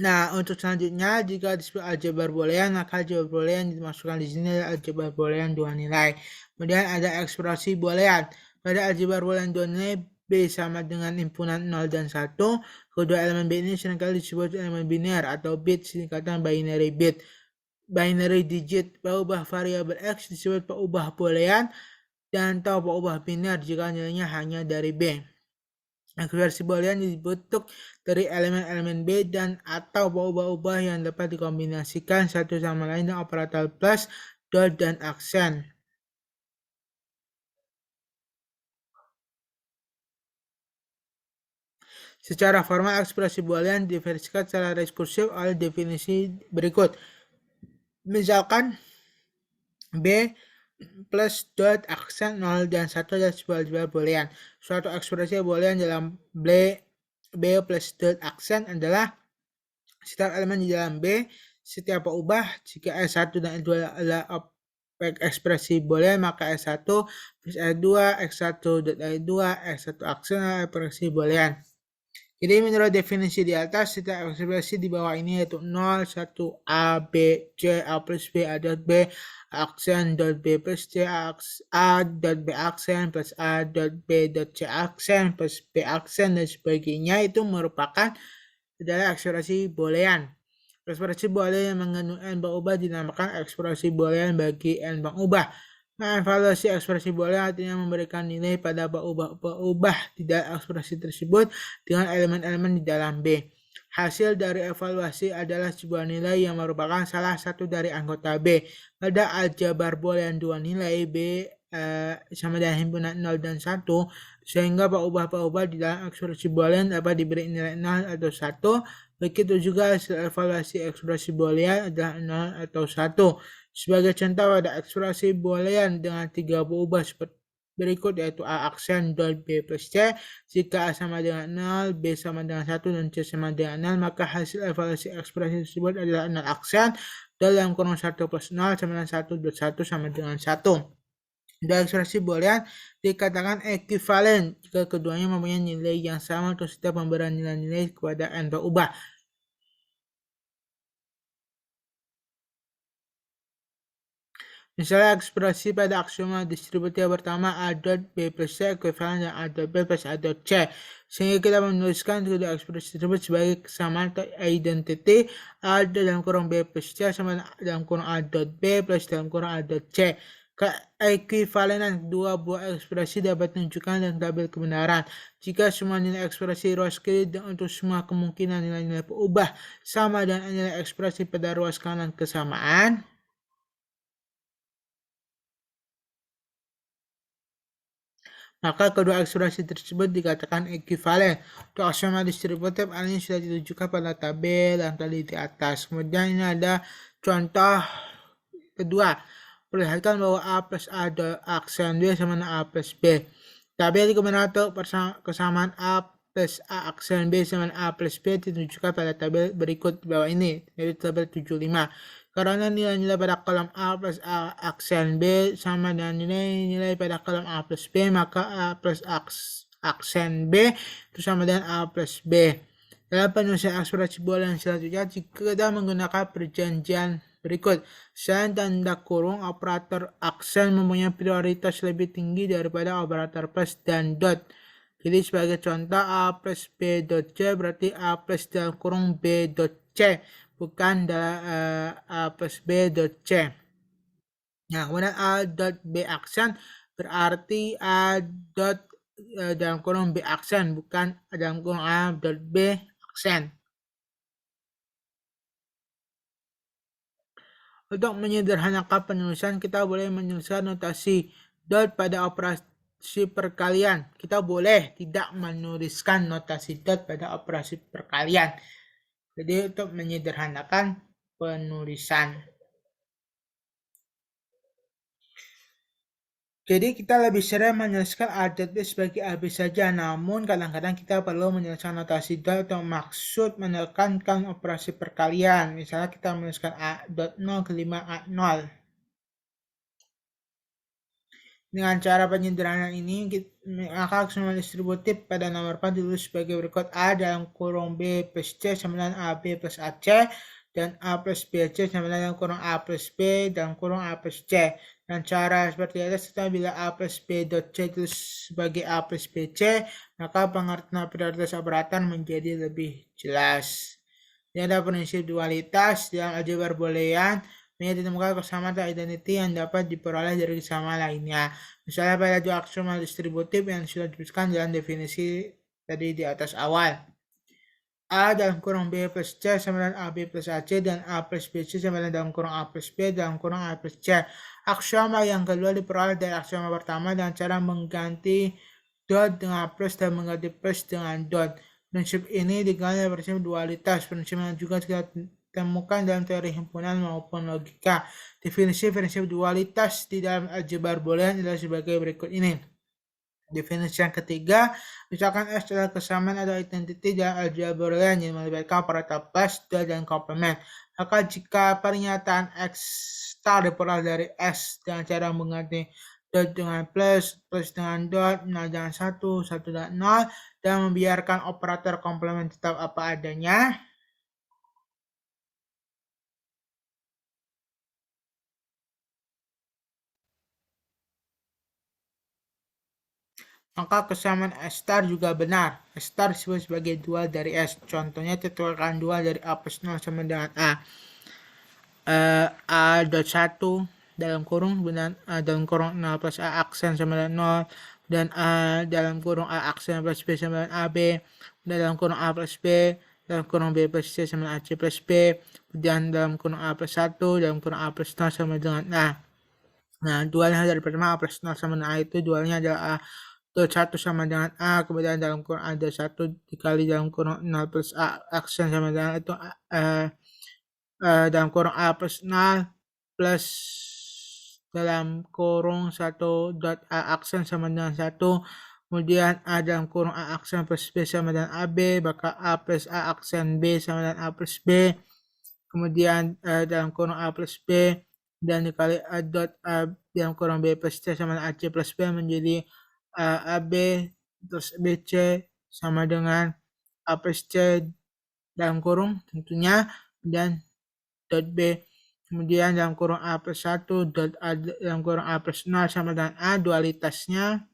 Nah, untuk selanjutnya, jika disebut aljabar boolean, maka aljabar boolean dimasukkan di sini adalah aljabar boolean dua nilai. Kemudian ada ekspresi boolean. Pada aljabar boolean dua nilai, B sama dengan himpunan 0 dan 1. Kedua elemen B ini seringkali disebut elemen biner atau bit, singkatan binary bit. Binary digit, peubah variabel X disebut peubah boolean dan atau peubah biner jika nilainya hanya dari B. Ekspresi boolean dibentuk dari elemen-elemen B dan atau peubah-ubah yang dapat dikombinasikan satu sama lain dengan operator plus, dot, dan aksen. Secara formal, ekspresi boolean diversikan secara rekursif oleh definisi berikut. Misalkan B plus dot aksen 0 dan 1 adalah sebuah aljabar boolean. Suatu ekspresi boolean dalam B plus dot aksen adalah setiap elemen di dalam B setiap ubah jika S1 dan S2 adalah ekspresi boolean, maka S1 plus S2 X1 dot S2 S1 aksen adalah ekspresi boolean. Jadi menurut definisi di atas, setiap ekspresi di bawah ini yaitu 0, 1, A, B, C, A plus B, A dot B, aksen dot B plus C, A dot B aksen plus A dot B dot C aksen plus B aksen dan sebagainya itu merupakan adalah ekspresi boolean. Ekspresi boolean yang mengandung n berubah dinamakan ekspresi boolean bagi n berubah. Mengevaluasi ekspresi boolean artinya memberikan nilai pada berubah di dalam ekspresi tersebut dengan elemen-elemen di dalam B. Hasil dari evaluasi adalah sebuah nilai yang merupakan salah satu dari anggota B. Pada aljabar boolean dua nilai B sama dengan himpunan 0 dan 1, sehingga berubah-ubah di dalam ekspresi boolean dapat diberi nilai 0 atau 1. Begitu juga hasil evaluasi ekspresi boolean adalah 0 atau 1. Sebagai contoh, ada ekspresi boolean dengan 3 berubah seperti berikut, yaitu A aksen dot B plus C. Jika A sama dengan 0, B sama dengan 1, dan C sama dengan 0, maka hasil evaluasi ekspresi tersebut adalah 0 aksen dalam kurung 1 plus 0 sama dengan 1 dot 1 sama dengan 1. Dua ekspresi boolean dikatakan ekuivalen jika keduanya mempunyai nilai yang sama untuk setiap pemberian nilai-nilai kepada n berubah. Misalnya ekspresi pada aksioma distributif pertama A dot B plus C ekuivalen dengan A dot B plus A dot C. Sehingga kita menuliskan kedua ekspresi tersebut sebagai kesamaan atau identity A dalam kurung B plus C sama dalam kurung A dot B plus dalam kurung A dot C. Keekuivalenan dua buah ekspresi dapat ditunjukkan dengan tabel kebenaran. Jika semua nilai ekspresi ruas kiri dan untuk semua kemungkinan nilai-nilai berubah sama dengan nilai ekspresi pada ruas kanan kesamaan, maka kedua ekspresi tersebut dikatakan ekuivalen. Untuk aksioma distributif, hal ini sudah ditunjukkan pada tabel yang tadi di atas. Kemudian ini ada contoh kedua. Perlihatkan bahwa A plus A aksen B sama dengan A plus B. Tabel kebenaran untuk kesamaan A plus A aksen B sama dengan A plus B ditunjukkan pada tabel berikut di bawah ini, yaitu tabel 75. Karena nilai-nilai pada kolom A plus A aksen B sama dengan nilai-nilai pada kolom A plus B, maka A plus aksen B itu sama dengan A plus B. Dalam penyelesaian ekspresi boolean selanjutnya, jika kita menggunakan perjanjian berikut, selain tanda kurung, operator aksen mempunyai prioritas lebih tinggi daripada operator plus dan dot. Jadi sebagai contoh, A plus B dot C berarti A plus dalam kurung B dot C, bukan dalam A plus B dot C. Nah, kemudian A dot B aksen berarti A dot dalam kurung B aksen, bukan dalam kurung A dot B aksen. Untuk menyederhanakan penulisan, kita boleh menuliskan notasi dot pada operasi perkalian. Kita boleh tidak menuliskan notasi dot pada operasi perkalian. Jadi untuk menyederhanakan penulisan. Jadi kita lebih sering menuliskan A dot B sebagai AB saja, namun kadang-kadang kita perlu menuliskan notasi dot untuk maksud menekankan operasi perkalian. Misalnya kita menuliskan A dot 0 ke 5 A0. Dengan cara penyederhanaan ini, maka aksioma distributif pada nomor 4 ditulis sebagai berikut: A dalam kurung B plus C sama dengan AB plus AC, dan A plus BC sama dengan kurung A plus B dalam kurung A plus C. Dan cara seperti atas, bila A plus B dot C ditulis sebagai A plus BC, maka pengertian prioritas operator menjadi lebih jelas. Ini ada prinsip dualitas dalam aljabar boolean. Ini ditemukan kesamaan atau identity yang dapat diperoleh dari kesamaan lainnya. Misalnya pada dua aksioma distributif yang sudah dituliskan dalam definisi tadi di atas awal. A dalam kurung B plus C sama dengan AB plus AC, dan A plus BC sama dengan dalam kurung A plus B dalam kurung A plus C. Aksioma yang kedua diperoleh dari aksioma pertama dengan cara mengganti dot dengan plus dan mengganti plus dengan dot. Prinsip ini dikenal dengan prinsip dualitas, prinsip yang juga kita temukan dalam teori himpunan maupun logika. Definisi prinsip dualitas di dalam aljabar boolean adalah sebagai berikut ini. Definisi yang ketiga, misalkan S adalah kesamaan atau identity dalam aljabar boolean yang melibatkan operator plus, dot, dan komplement. Maka jika pernyataan X star diperoleh dari S dengan cara mengganti dot dengan plus, plus dengan dot, 0 dengan 1, 1 dengan 0, dan membiarkan operator komplement tetap apa adanya, maka kesamaan S star juga benar. S star disebut sebagai dual dari S. Contohnya tetuakan dual dari A plus 0 sama dengan A. A dot 1 dalam kurung dengan dalam kurung 0 plus A aksen sama dengan 0, dan A dalam kurung A aksen plus B sama dengan AB, dan dalam kurung A plus B dalam kurung B plus C sama dengan AC plus B, dan dalam kurung A plus 1 dalam kurung A plus 0 sama dengan A. Nah, dualnya dari pertama A plus 0 sama dengan A itu dualnya adalah A dot 1 sama dengan A, kemudian dalam kurung A dot 1 dikali dalam kurung 0 plus A aksen sama dengan itu dalam kurung A plus 0 plus dalam kurung 1 dot A aksen sama dengan 1, kemudian A dalam kurung A aksen plus B sama dengan AB, maka A plus A aksen B sama dengan A plus B, kemudian dalam kurung A plus B dan dikali A dot A dalam kurung B plus C sama dengan AC plus B menjadi AB terus BC sama dengan A plus C dalam kurung tentunya, dan dot B. Kemudian dalam kurung A plus 1 dot A dalam kurung A plus 0 sama dengan A, dualitasnya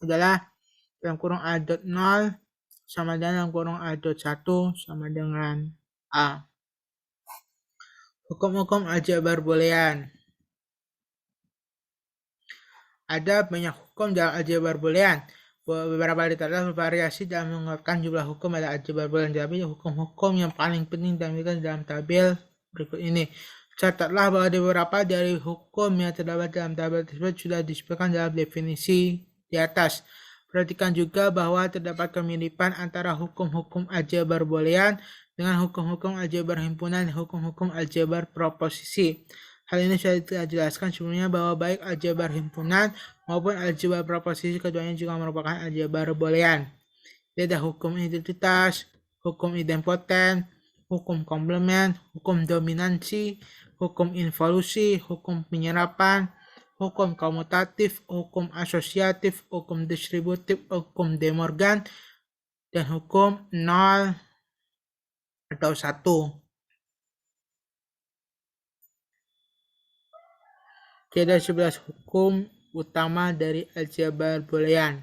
adalah dalam kurung A dot 0 sama dengan dalam kurung A dot 1 sama dengan A. Hukum-hukum aljabar boolean. Ada banyak hukum dalam aljabar boolean. Beberapa terdapat variasi dalam mengungkapkan jumlah hukum pada aljabar boolean, tapi hukum-hukum yang paling penting ditampilkan dalam tabel berikut ini. Catatlah bahwa beberapa dari hukum yang terdapat dalam tabel tersebut sudah disebutkan dalam definisi di atas. Perhatikan juga bahwa terdapat kemiripan antara hukum-hukum aljabar boolean dengan hukum-hukum aljabar himpunan dan hukum-hukum aljabar proposisi. Hal ini sudah dijelaskan sebelumnya bahwa baik aljabar himpunan maupun aljabar proposisi keduanya juga merupakan aljabar boolean. Ada hukum identitas, hukum idempoten, hukum komplement, hukum dominansi, hukum involusi, hukum penyerapan, hukum komutatif, hukum asosiatif, hukum distributif, hukum De Morgan, dan hukum 0 atau 1. Ada 11 hukum utama dari aljabar boolean.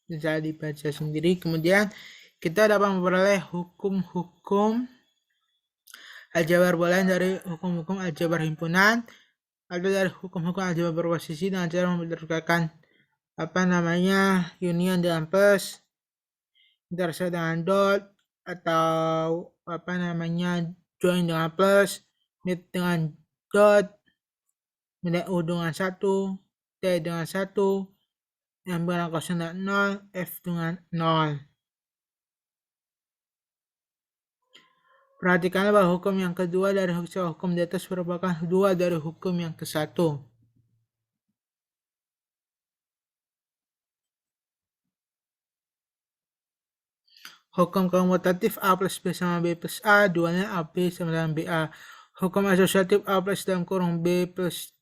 Bisa dibaca sendiri. Kemudian kita dapat memperoleh hukum-hukum aljabar boolean dari hukum-hukum aljabar himpunan atau dari hukum-hukum aljabar proposisi dengan cara memberdasarkan union dengan plus, intersection dengan dot, atau join dengan plus, meet dengan dot, nilai U dengan 1, T dengan 1, yang barang kosong dengan 0, F dengan 0. Perhatikanlah bahwa hukum yang kedua dari hukum di atas merupakan dua dari hukum yang ke satu. Hukum komutatif A plus B sama B plus A, dualnya AB sama dengan BA. Hukum asosiatif A plus dalam kurung B plus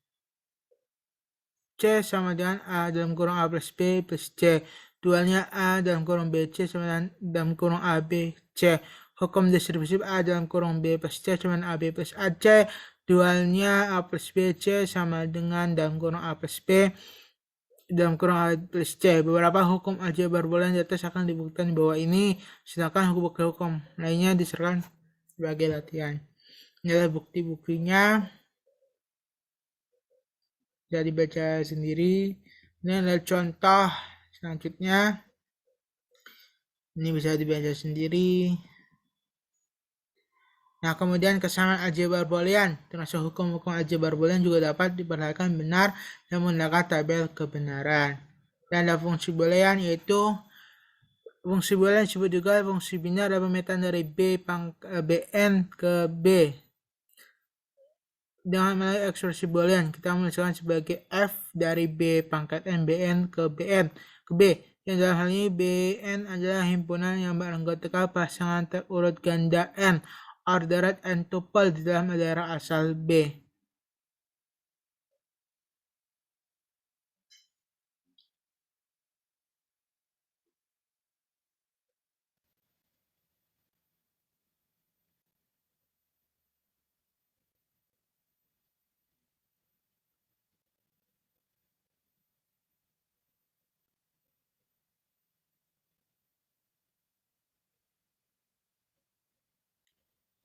C sama dengan A dalam kurung A plus B plus C. Dualnya A dalam kurung BC sama dengan dalam kurung AB C. Hukum distributif A dalam kurung B plus C sama dengan AB plus AC. Dualnya A plus BC sama dengan dalam kurung A plus B dalam kurung A plus C. Beberapa hukum aljabar boolean di atas akan dibuktikan di bawah ini, sedangkan hukum lainnya diserahkan sebagai latihan. Ini adalah bukti-buktinya, bisa dibaca sendiri. Ini adalah contoh selanjutnya. Ini bisa dibaca sendiri. Nah, kemudian kesamaan aljabar boolean, termasuk hukum-hukum aljabar boolean juga dapat diperlihatkan benar dan menggunakan tabel kebenaran. Dan ada fungsi boolean, yaitu fungsi boolean disebut juga fungsi binar dan pemetaan dari Bn ke B. Dengan melalui ekspresi boolean, kita menuliskan sebagai f dari B pangkat n Bn ke B. Yang dalam hal ini Bn adalah himpunan yang beranggotakan pasangan terurut ganda n ordered n tuple di dalam daerah asal B.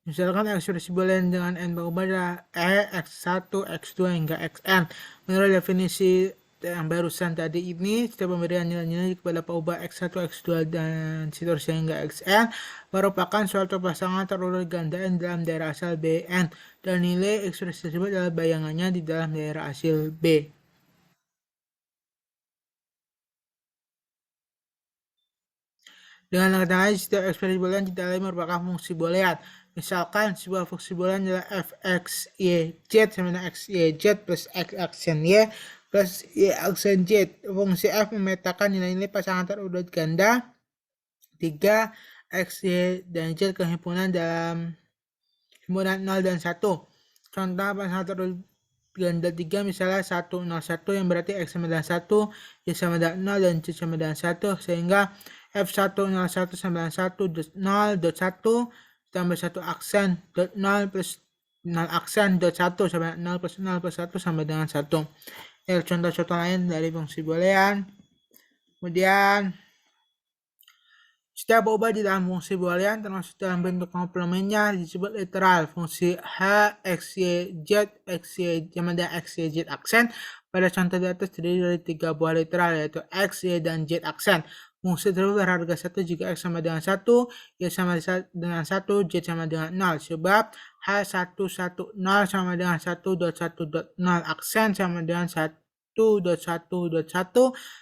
Misalkan ekspresi boolean dengan n berubah adalah x1, x2 hingga xn. Menurut definisi yang barusan tadi ini, setiap pemberian nilai-nilai kepada perubahan x1, x2 dan seterusnya hingga xn merupakan suatu pasangan terurut ganda n dalam daerah asal Bn, dan nilai ekspresi tersebut adalah bayangannya di dalam daerah asal B. Dengan kata lain, setiap ekspresi boolean tidak lain merupakan fungsi boolean. Misalkan sebuah fungsi boolean adalah fx y z sama dengan x y z plus x aksen y plus y aksen z. Fungsi f memetakan nilai-nilai pasangan terurut ganda 3 x y dan z ke himpunan dalam himpunan 0 dan 1. contoh pasal ganda 3 misalnya 101 yang berarti X sama dengan 1, Y sama dengan 0, dan Z sama dengan 1, sehingga F101 sama dengan 1.0.1 tambah 1 aksen dot 0 plus 0 aksen dot 1 sama 0 plus 0 plus 1 sama dengan 1. Ya, contoh-contoh lain dari fungsi boolean. Kemudian setiap ubah di dalam fungsi boolean termasuk dalam bentuk komplemennya disebut literal. Fungsi H, X, Y, Z, X, Y, sama dengan X, Y, Z aksen pada contoh di atas terdiri dari 3 buah literal, yaitu X, Y, dan Z aksen. Fungsi tersebut berharga 1 jika X sama dengan 1, Y sama dengan 1, Z sama dengan 0. Sebab H110 sama dengan 1.1.0 aksen sama dengan 1.1.1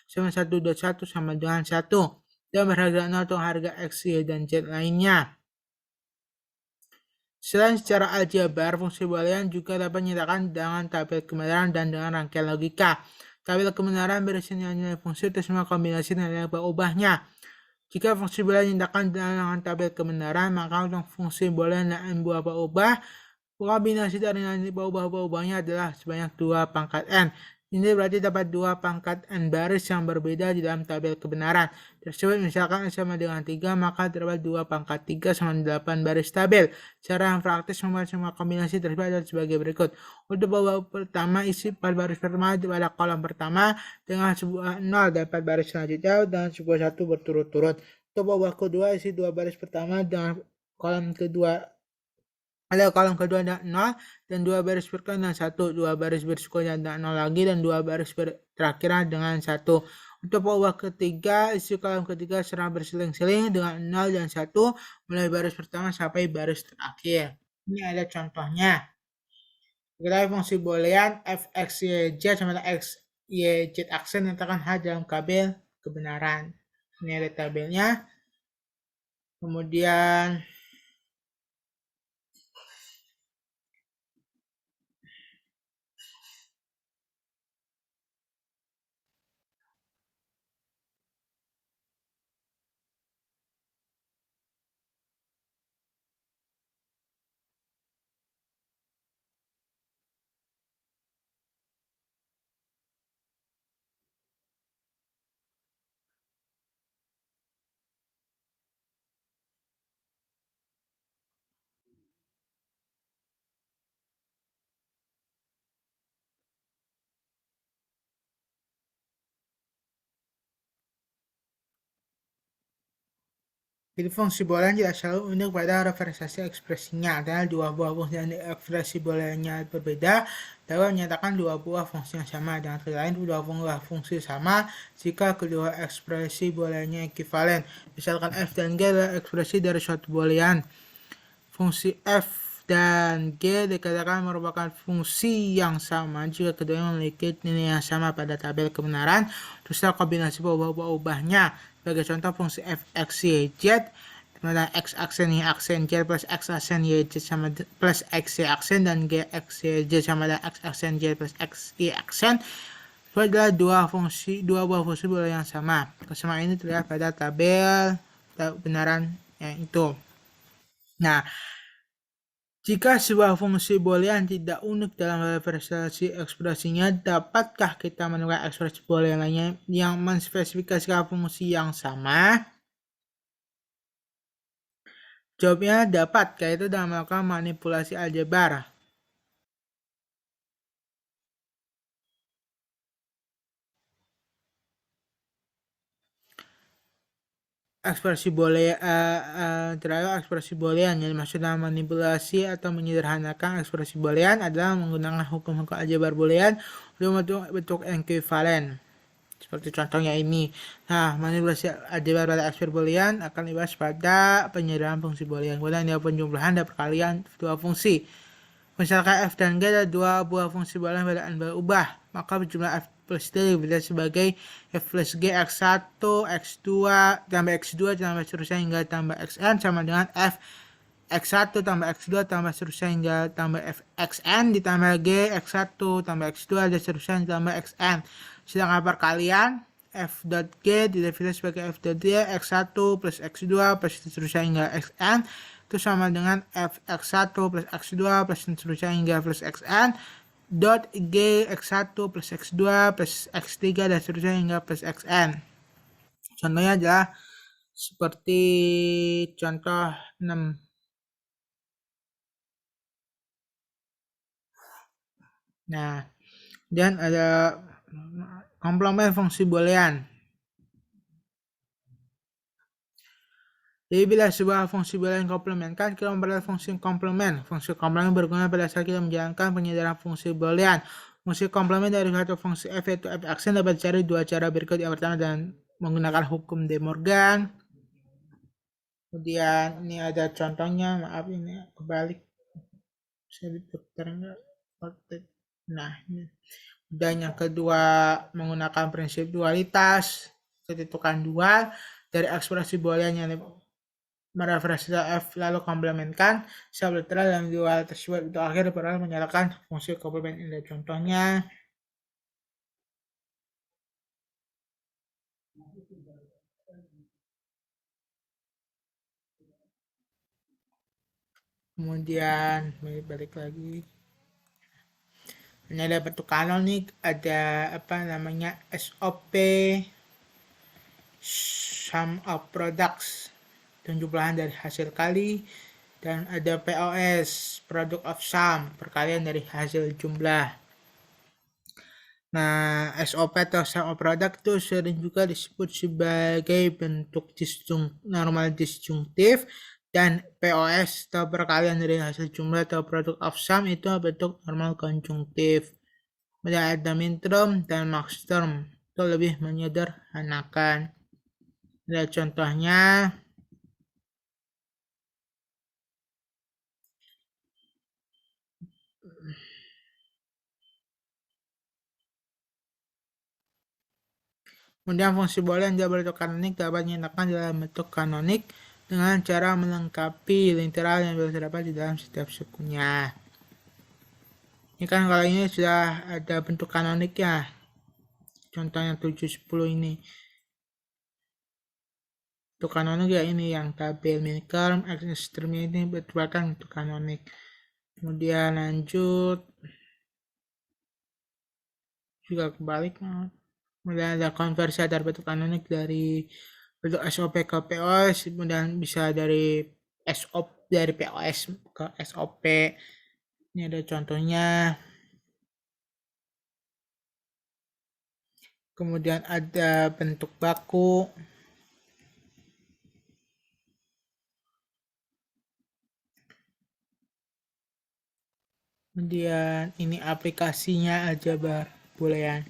sama 1.1 sama dengan 1. Dan berharga 0 untuk harga X, Y, dan Z lainnya. Selain secara aljabar, fungsi boolean juga dapat dinyatakan dengan tabel kebenaran dan dengan rangkaian logika. Tabel kebenaran berisi nilai fungsi untuk semua kombinasi nilai berubahnya. Jika fungsi boolean dinyatakan dengan tabel kebenaran, maka untuk fungsi boolean dan buah berubah, kombinasi dari nilai berubah-ubahnya adalah sebanyak 2 pangkat n. Ini berarti dapat 2 pangkat n baris yang berbeda di dalam tabel kebenaran tersebut. Misalkan sama dengan 3, maka terdapat 2 pangkat 3 sama 8 baris tabel. Cara yang praktis membuat semua kombinasi tersebut adalah sebagai berikut. Untuk bawah pertama, isi 4 baris pertama pada kolom pertama dengan sebuah 0 dan 4 baris selanjutnya dan sebuah 1 berturut-turut. Untuk bawah kedua, isi 2 baris pertama dengan kolom kedua. Ada kolom kedua ada 0 dan 2 baris berikutnya dengan 1, 2 baris berikutnya ada 0 lagi, dan 2 baris terakhir dengan 1. Untuk bawah ketiga, isi kolom ketiga serang berseling-seling dengan 0 dan 1 mulai baris pertama sampai baris terakhir. Ini ada contohnya. Kita fungsi boolean f x y z sama dengan x y z aksen nyatakan H dalam tabel kebenaran. Ini ada tabelnya. Kemudian jadi fungsi boolean tidak selalu unik pada representasi ekspresinya. Adalah 2 buah fungsi yang ekspresi booleannya berbeda dapat menyatakan 2 buah fungsi yang sama. Dengan kata lain, 2 buah fungsi sama jika kedua ekspresi booleannya ekuivalen. Misalkan f dan g adalah ekspresi dari suatu boolean. Fungsi f dan g dikatakan merupakan fungsi yang sama jika keduanya memiliki nilai yang sama pada tabel kebenaran. Terus kombinasi ubah-ubahnya. Sebagai contoh, fungsi f x y z dimana x aksen y aksen z plus x aksen y z sama plus x y aksen, dan g x y z sama dengan x aksen y plus x y aksen itu adalah 2 buah fungsi boolean yang sama. Kesamaan ini terlihat pada tabel kebenaran yang itu. Nah, jika sebuah fungsi boolean tidak unik dalam representasi ekspresinya, dapatkah kita menemukan ekspresi boolean lainnya yang menspesifikasikan fungsi yang sama? Jawabnya dapat, yaitu dalam melakukan manipulasi aljabar. Ekspresi boolean terhadap ekspresi boolean yang dimaksud dalam manipulasi atau menyederhanakan ekspresi boolean adalah menggunakan hukum-hukum aljabar boolean untuk bentuk ekuivalen. Seperti contohnya ini. Nah, manipulasi aljabar pada ekspresi boolean akan dibahas pada penyederhanaan fungsi boolean. Kemudian ada penjumlahan dan perkalian 2 fungsi. Misalkan f dan g adalah 2 buah fungsi boolean pada n berubah, maka jumlah f plus d diberikan sebagai f plus g x1, x2, tambah x2 tambah seterusnya hingga tambah xn sama dengan f x1 tambah x2 tambah seterusnya hingga tambah f xn ditambah g x1 tambah x2 dan seterusnya ditambah xn. Sedangkan perkalian f dot g didefinikan sebagai f dot d x1 plus x2 plus seterusnya hingga xn. itu sama dengan fx1 plus x2 plus seterusnya hingga plus xn dot g x1 plus x2 plus x3 dan seterusnya hingga plus xn. Contohnya adalah seperti contoh 6. Nah, dan ada komplement fungsi boolean. Jadi bila sebuah fungsi boolean komplementkan, kita memperoleh fungsi komplement. Fungsi komplement berguna pada saat kita menjalankan penyederhanaan fungsi boolean. Fungsi komplement dari satu fungsi f yaitu f aksen dapat dicari dua cara berikut. Yang pertama dan menggunakan hukum De Morgan. Kemudian ini ada contohnya, maaf ini kebalik. Bisa diputar enggak? Nah, ini. Dan yang kedua menggunakan prinsip dualitas, ketentukan dual dari ekspresi boolean yang mereferensi f lalu komplementkan secara literal dalam dual tersebut. Untuk akhir diperoleh menyalakan fungsi komplement. Ini contohnya. Kemudian balik lagi. Ini ada bentuk kanonik, ada apa namanya SOP, sum of products, jumlahan dari hasil kali, dan ada POS, product of sum, perkalian dari hasil jumlah. Nah, SOP atau sum of product itu sering juga disebut sebagai bentuk normal disjunktif, dan POS atau perkalian dari hasil jumlah atau product of sum itu bentuk normal konjungtif. Kemudian ada min term dan max term, itu lebih menyederhanakan. Lihat contohnya. Kemudian fungsi boolean dalam bentuk kanonik dapat dinyatakan dalam bentuk kanonik dengan cara melengkapi literal yang terdapat di dalam setiap sukunya. Ini kan kalau ini sudah ada bentuk kanonik ya. Contohnya 710 ini. Bentuk kanonik ya ini yang tabel minterm, ekstremnya ini merupakan bentuk kanonik. Kemudian lanjut. Juga kebalik. Kemudian ada konversi antar bentuk kanonik dari bentuk SOP ke POS, kemudian bisa dari POS ke SOP. Ini ada contohnya. Kemudian ada bentuk baku. Kemudian ini aplikasinya aljabar boolean.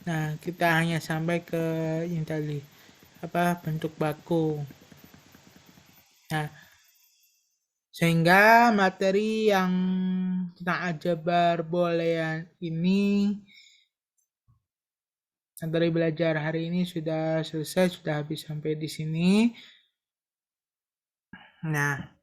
Nah, kita hanya sampai ke yang tadi bentuk baku. Nah, sehingga materi yang tentang aljabar boolean ini dari belajar hari ini sudah selesai, sudah habis sampai di sini. Nah,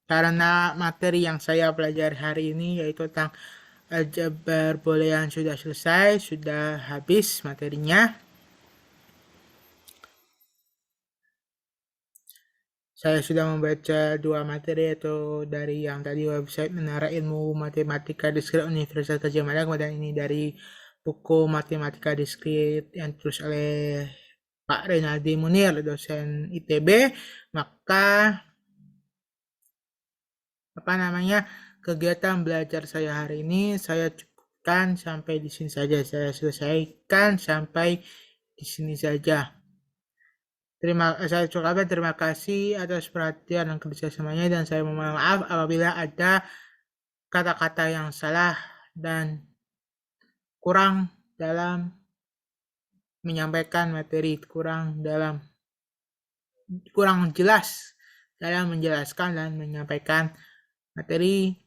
karena materi yang saya pelajari hari ini yaitu tentang aljabar boolean sudah selesai, sudah habis materinya. Saya sudah membaca dua materi yaitu dari yang tadi website Menara Ilmu Matematika Diskrit Universitas Gadjah Mada, kemudian ini dari buku Matematika Diskrit yang ditulis oleh Pak Renaldi Munir, dosen ITB. Maka kegiatan belajar saya hari ini saya cukupkan sampai di sini saja. Saya selesaikan sampai di sini saja. Saya ucapkan terima kasih atas perhatian dan kerjasamanya, dan saya mohon maaf apabila ada kata-kata yang salah dan kurang dalam menyampaikan materi, kurang jelas dalam menjelaskan dan menyampaikan materi.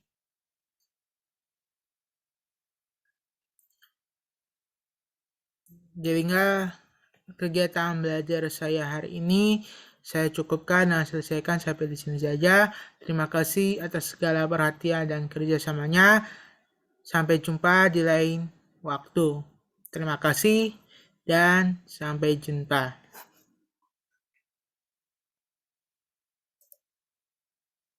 Sehingga kegiatan belajar saya hari ini saya cukupkan dan selesaikan sampai di sini saja. Terima kasih atas segala perhatian dan kerjasamanya. Sampai jumpa di lain waktu. Terima kasih dan sampai jumpa.